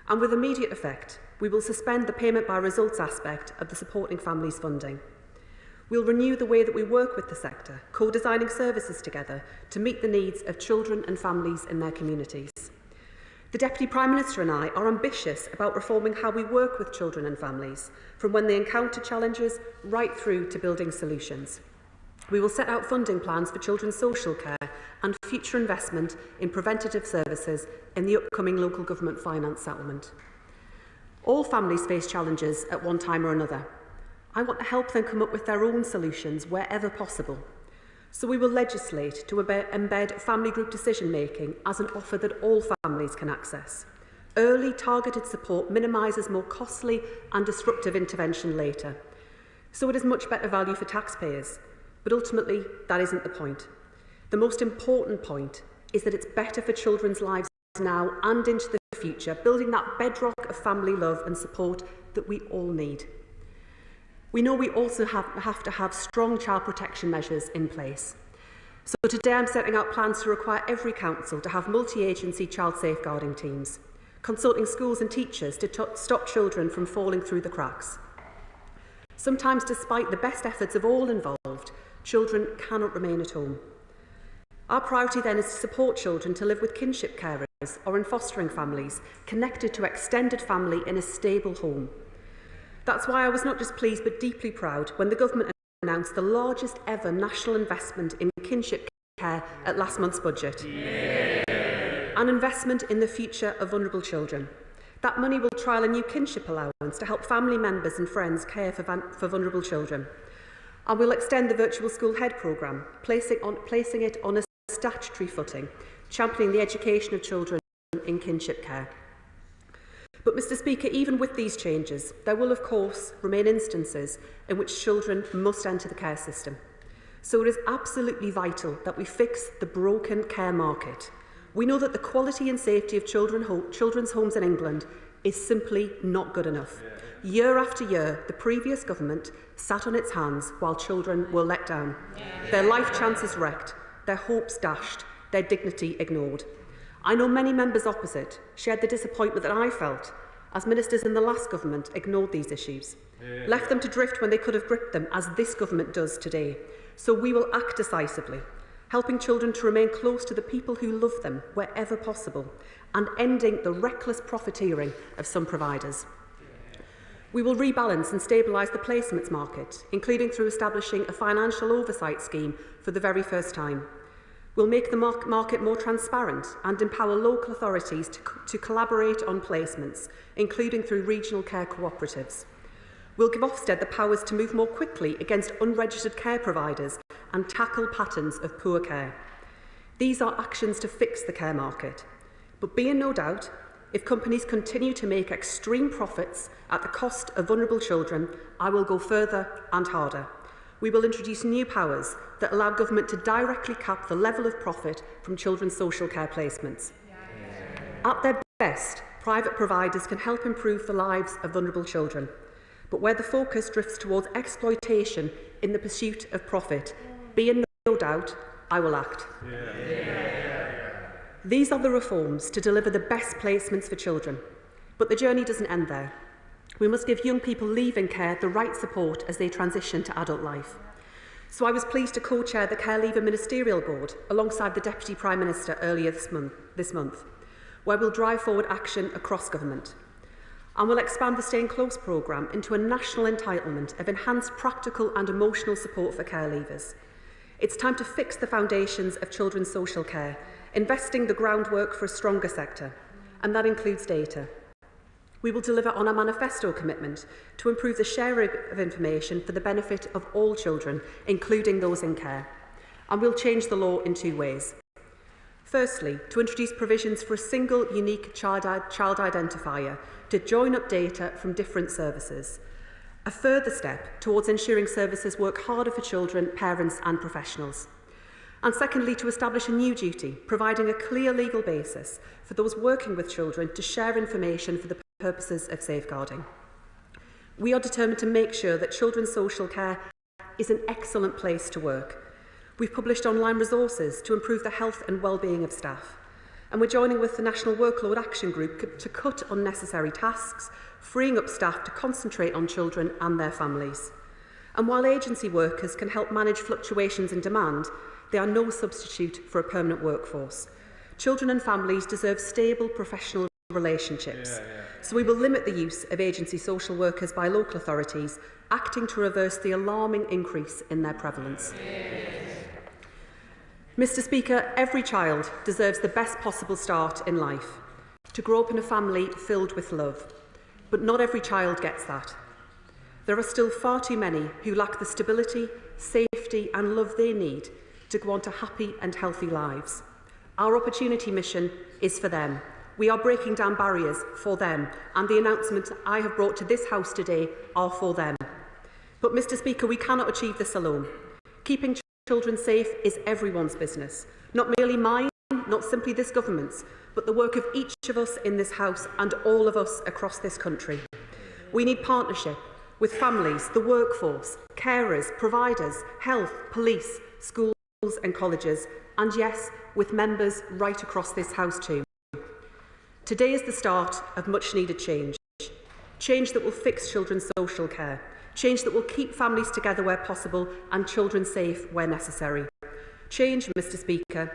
And with immediate effect, we will suspend the payment by results aspect of the Supporting Families funding. We'll renew the way that we work with the sector, co-designing services together to meet the needs of children and families in their communities. The Deputy Prime Minister and I are ambitious about reforming how we work with children and families, from when they encounter challenges right through to building solutions. We will set out funding plans for children's social care and future investment in preventative services in the upcoming local government finance settlement. All families face challenges at one time or another. I want to help them come up with their own solutions wherever possible. So we will legislate to embed family group decision-making as an offer that all families can access. Early targeted support minimises more costly and disruptive intervention later. So it is much better value for taxpayers. But ultimately, that isn't the point. The most important point is that it's better for children's lives now and into the future, building that bedrock of family love and support that we all need. We know we also have to have strong child protection measures in place. So today I'm setting out plans to require every council to have multi-agency child safeguarding teams, consulting schools and teachers to stop children from falling through the cracks. Sometimes, despite the best efforts of all involved, children cannot remain at home. Our priority then is to support children to live with kinship carers or in fostering families, connected to extended family in a stable home. That's why I was not just pleased but deeply proud when the government announced the largest ever national investment in kinship care at last month's budget. Yeah. An investment in the future of vulnerable children. That money will trial a new kinship allowance to help family members and friends care for vulnerable children. And we'll extend the Virtual School Head programme, placing it on a statutory footing, championing the education of children in kinship care. But, Mr Speaker, even with these changes, there will, of course, remain instances in which children must enter the care system. So it is absolutely vital that we fix the broken care market. We know that the quality and safety of children's homes in England is simply not good enough. Year after year, the previous government sat on its hands while children were let down. Their life chances wrecked, their hopes dashed, their dignity ignored. I know many members opposite shared the disappointment that I felt as ministers in the last government ignored these issues, left them to drift when they could have gripped them, as this government does today. So we will act decisively, helping children to remain close to the people who love them wherever possible, and ending the reckless profiteering of some providers. We will rebalance and stabilise the placements market, including through establishing a financial oversight scheme for the very first time. We'll make the market more transparent and empower local authorities to collaborate on placements, including through regional care cooperatives. We'll give Ofsted the powers to move more quickly against unregistered care providers and tackle patterns of poor care. These are actions to fix the care market. But be in no doubt, if companies continue to make extreme profits at the cost of vulnerable children, I will go further and harder. We will introduce new powers that allow government to directly cap the level of profit from children's social care placements. At their best, private providers can help improve the lives of vulnerable children. But where the focus drifts towards exploitation in the pursuit of profit, be in no doubt, I will act. These are the reforms to deliver the best placements for children. But the journey doesn't end there. We must give young people leaving care the right support as they transition to adult life. So I was pleased to co-chair the Care Leaver Ministerial Board alongside the Deputy Prime Minister earlier this month, where we'll drive forward action across government. And we'll expand the Staying Close programme into a national entitlement of enhanced practical and emotional support for care leavers. It's time to fix the foundations of children's social care, investing the groundwork for a stronger sector, and that includes data. We will deliver on our manifesto commitment to improve the sharing of information for the benefit of all children, including those in care. And we'll change the law in two ways. Firstly, to introduce provisions for a single unique child identifier to join up data from different services. A further step towards ensuring services work harder for children, parents and professionals. And secondly, to establish a new duty, providing a clear legal basis for those working with children to share information for the purposes of safeguarding. We are determined to make sure that children's social care is an excellent place to work. We've published online resources to improve the health and well-being of staff. And we're joining with the National Workload Action Group to cut unnecessary tasks, freeing up staff to concentrate on children and their families. And while agency workers can help manage fluctuations in demand, they are no substitute for a permanent workforce. Children and families deserve stable professional relationships. So we will limit the use of agency social workers by local authorities, acting to reverse the alarming increase in their prevalence. Mr. Speaker, every child deserves the best possible start in life, to grow up in a family filled with love. But not every child gets that. There are still far too many who lack the stability, safety and love they need to go on to happy and healthy lives. Our opportunity mission is for them. We are breaking down barriers for them, and the announcements I have brought to this House today are for them. But, Mr. Speaker, we cannot achieve this alone. Keeping children safe is everyone's business, not merely mine, not simply this government's, but the work of each of us in this House and all of us across this country. We need partnership with families, the workforce, carers, providers, health, police, schools and colleges, and yes, with members right across this House too. Today is the start of much needed change. Change that will fix children's social care. Change that will keep families together where possible and children safe where necessary. Change, Mr. Speaker,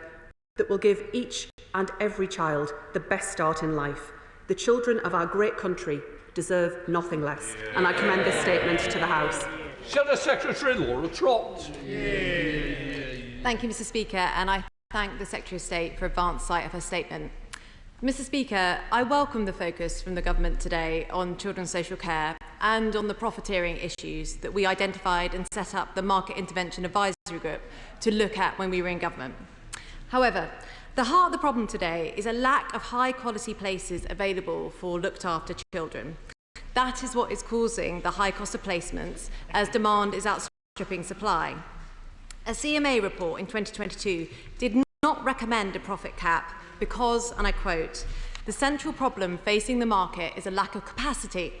that will give each and every child the best start in life. The children of our great country deserve nothing less. And I commend this statement to the House. Shadow Secretary Laura Trott. Thank you, Mr. Speaker, and I thank the Secretary of State for advance sight of her statement. Mr. Speaker, I welcome the focus from the government today on children's social care and on the profiteering issues that we identified and set up the Market Intervention Advisory Group to look at when we were in government. However, the heart of the problem today is a lack of high-quality places available for looked-after children. That is what is causing the high cost of placements as demand is outstripping supply. A CMA report in 2022 did not recommend a profit cap because, and I quote, "The central problem facing the market is a lack of capacity."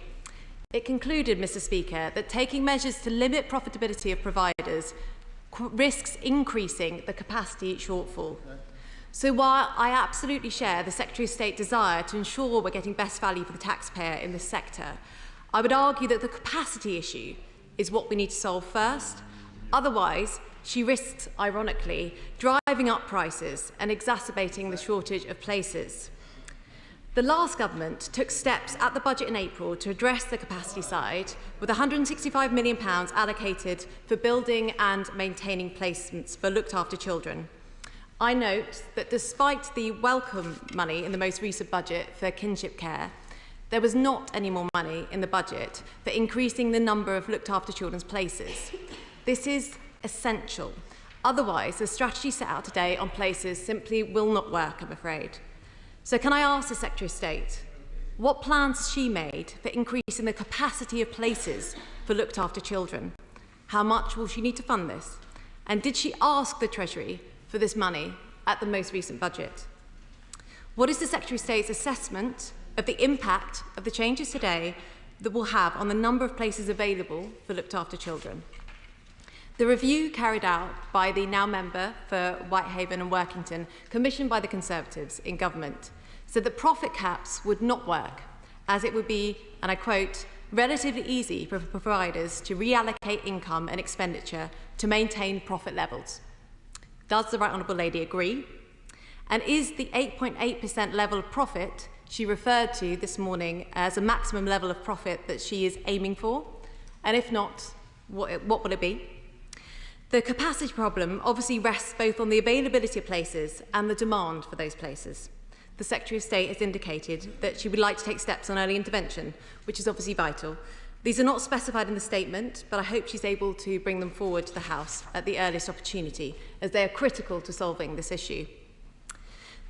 It concluded, Mr. Speaker, that taking measures to limit profitability of providers risks increasing the capacity shortfall. So while I absolutely share the Secretary of State's desire to ensure we're getting best value for the taxpayer in this sector, I would argue that the capacity issue is what we need to solve first. Otherwise, she risks, ironically, driving up prices and exacerbating the shortage of places. The last government took steps at the budget in April to address the capacity side, with £165 million allocated for building and maintaining placements for looked-after children. I note that despite the welcome money in the most recent budget for kinship care, there was not any more money in the budget for increasing the number of looked-after children's places. This is essential. Otherwise, the strategy set out today on places simply will not work, I'm afraid. So can I ask the Secretary of State, what plans has she made for increasing the capacity of places for looked-after children? How much will she need to fund this? And did she ask the Treasury for this money at the most recent budget? What is the Secretary of State's assessment of the impact of the changes today that will have on the number of places available for looked-after children? The review carried out by the now member for Whitehaven and Workington, commissioned by the Conservatives in government, said that profit caps would not work, as it would be, and I quote, relatively easy for providers to reallocate income and expenditure to maintain profit levels. Does the Right Honourable Lady agree? And is the 8.8% level of profit she referred to this morning as a maximum level of profit that she is aiming for? And if not, what will it be? The capacity problem obviously rests both on the availability of places and the demand for those places. The Secretary of State has indicated that she would like to take steps on early intervention, which is obviously vital. These are not specified in the statement, but I hope she's able to bring them forward to the House at the earliest opportunity, as they are critical to solving this issue.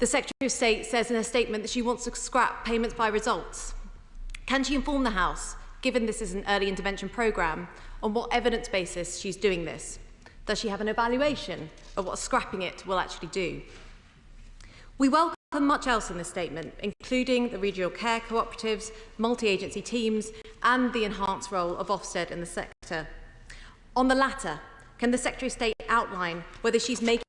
The Secretary of State says in her statement that she wants to scrap payments by results. Can she inform the House, given this is an early intervention programme, on what evidence basis she's doing this? Does she have an evaluation of what scrapping it will actually do? We welcome much else in this statement, including the regional care cooperatives, multi-agency teams and the enhanced role of Ofsted in the sector. On the latter, can the Secretary of State outline whether she's making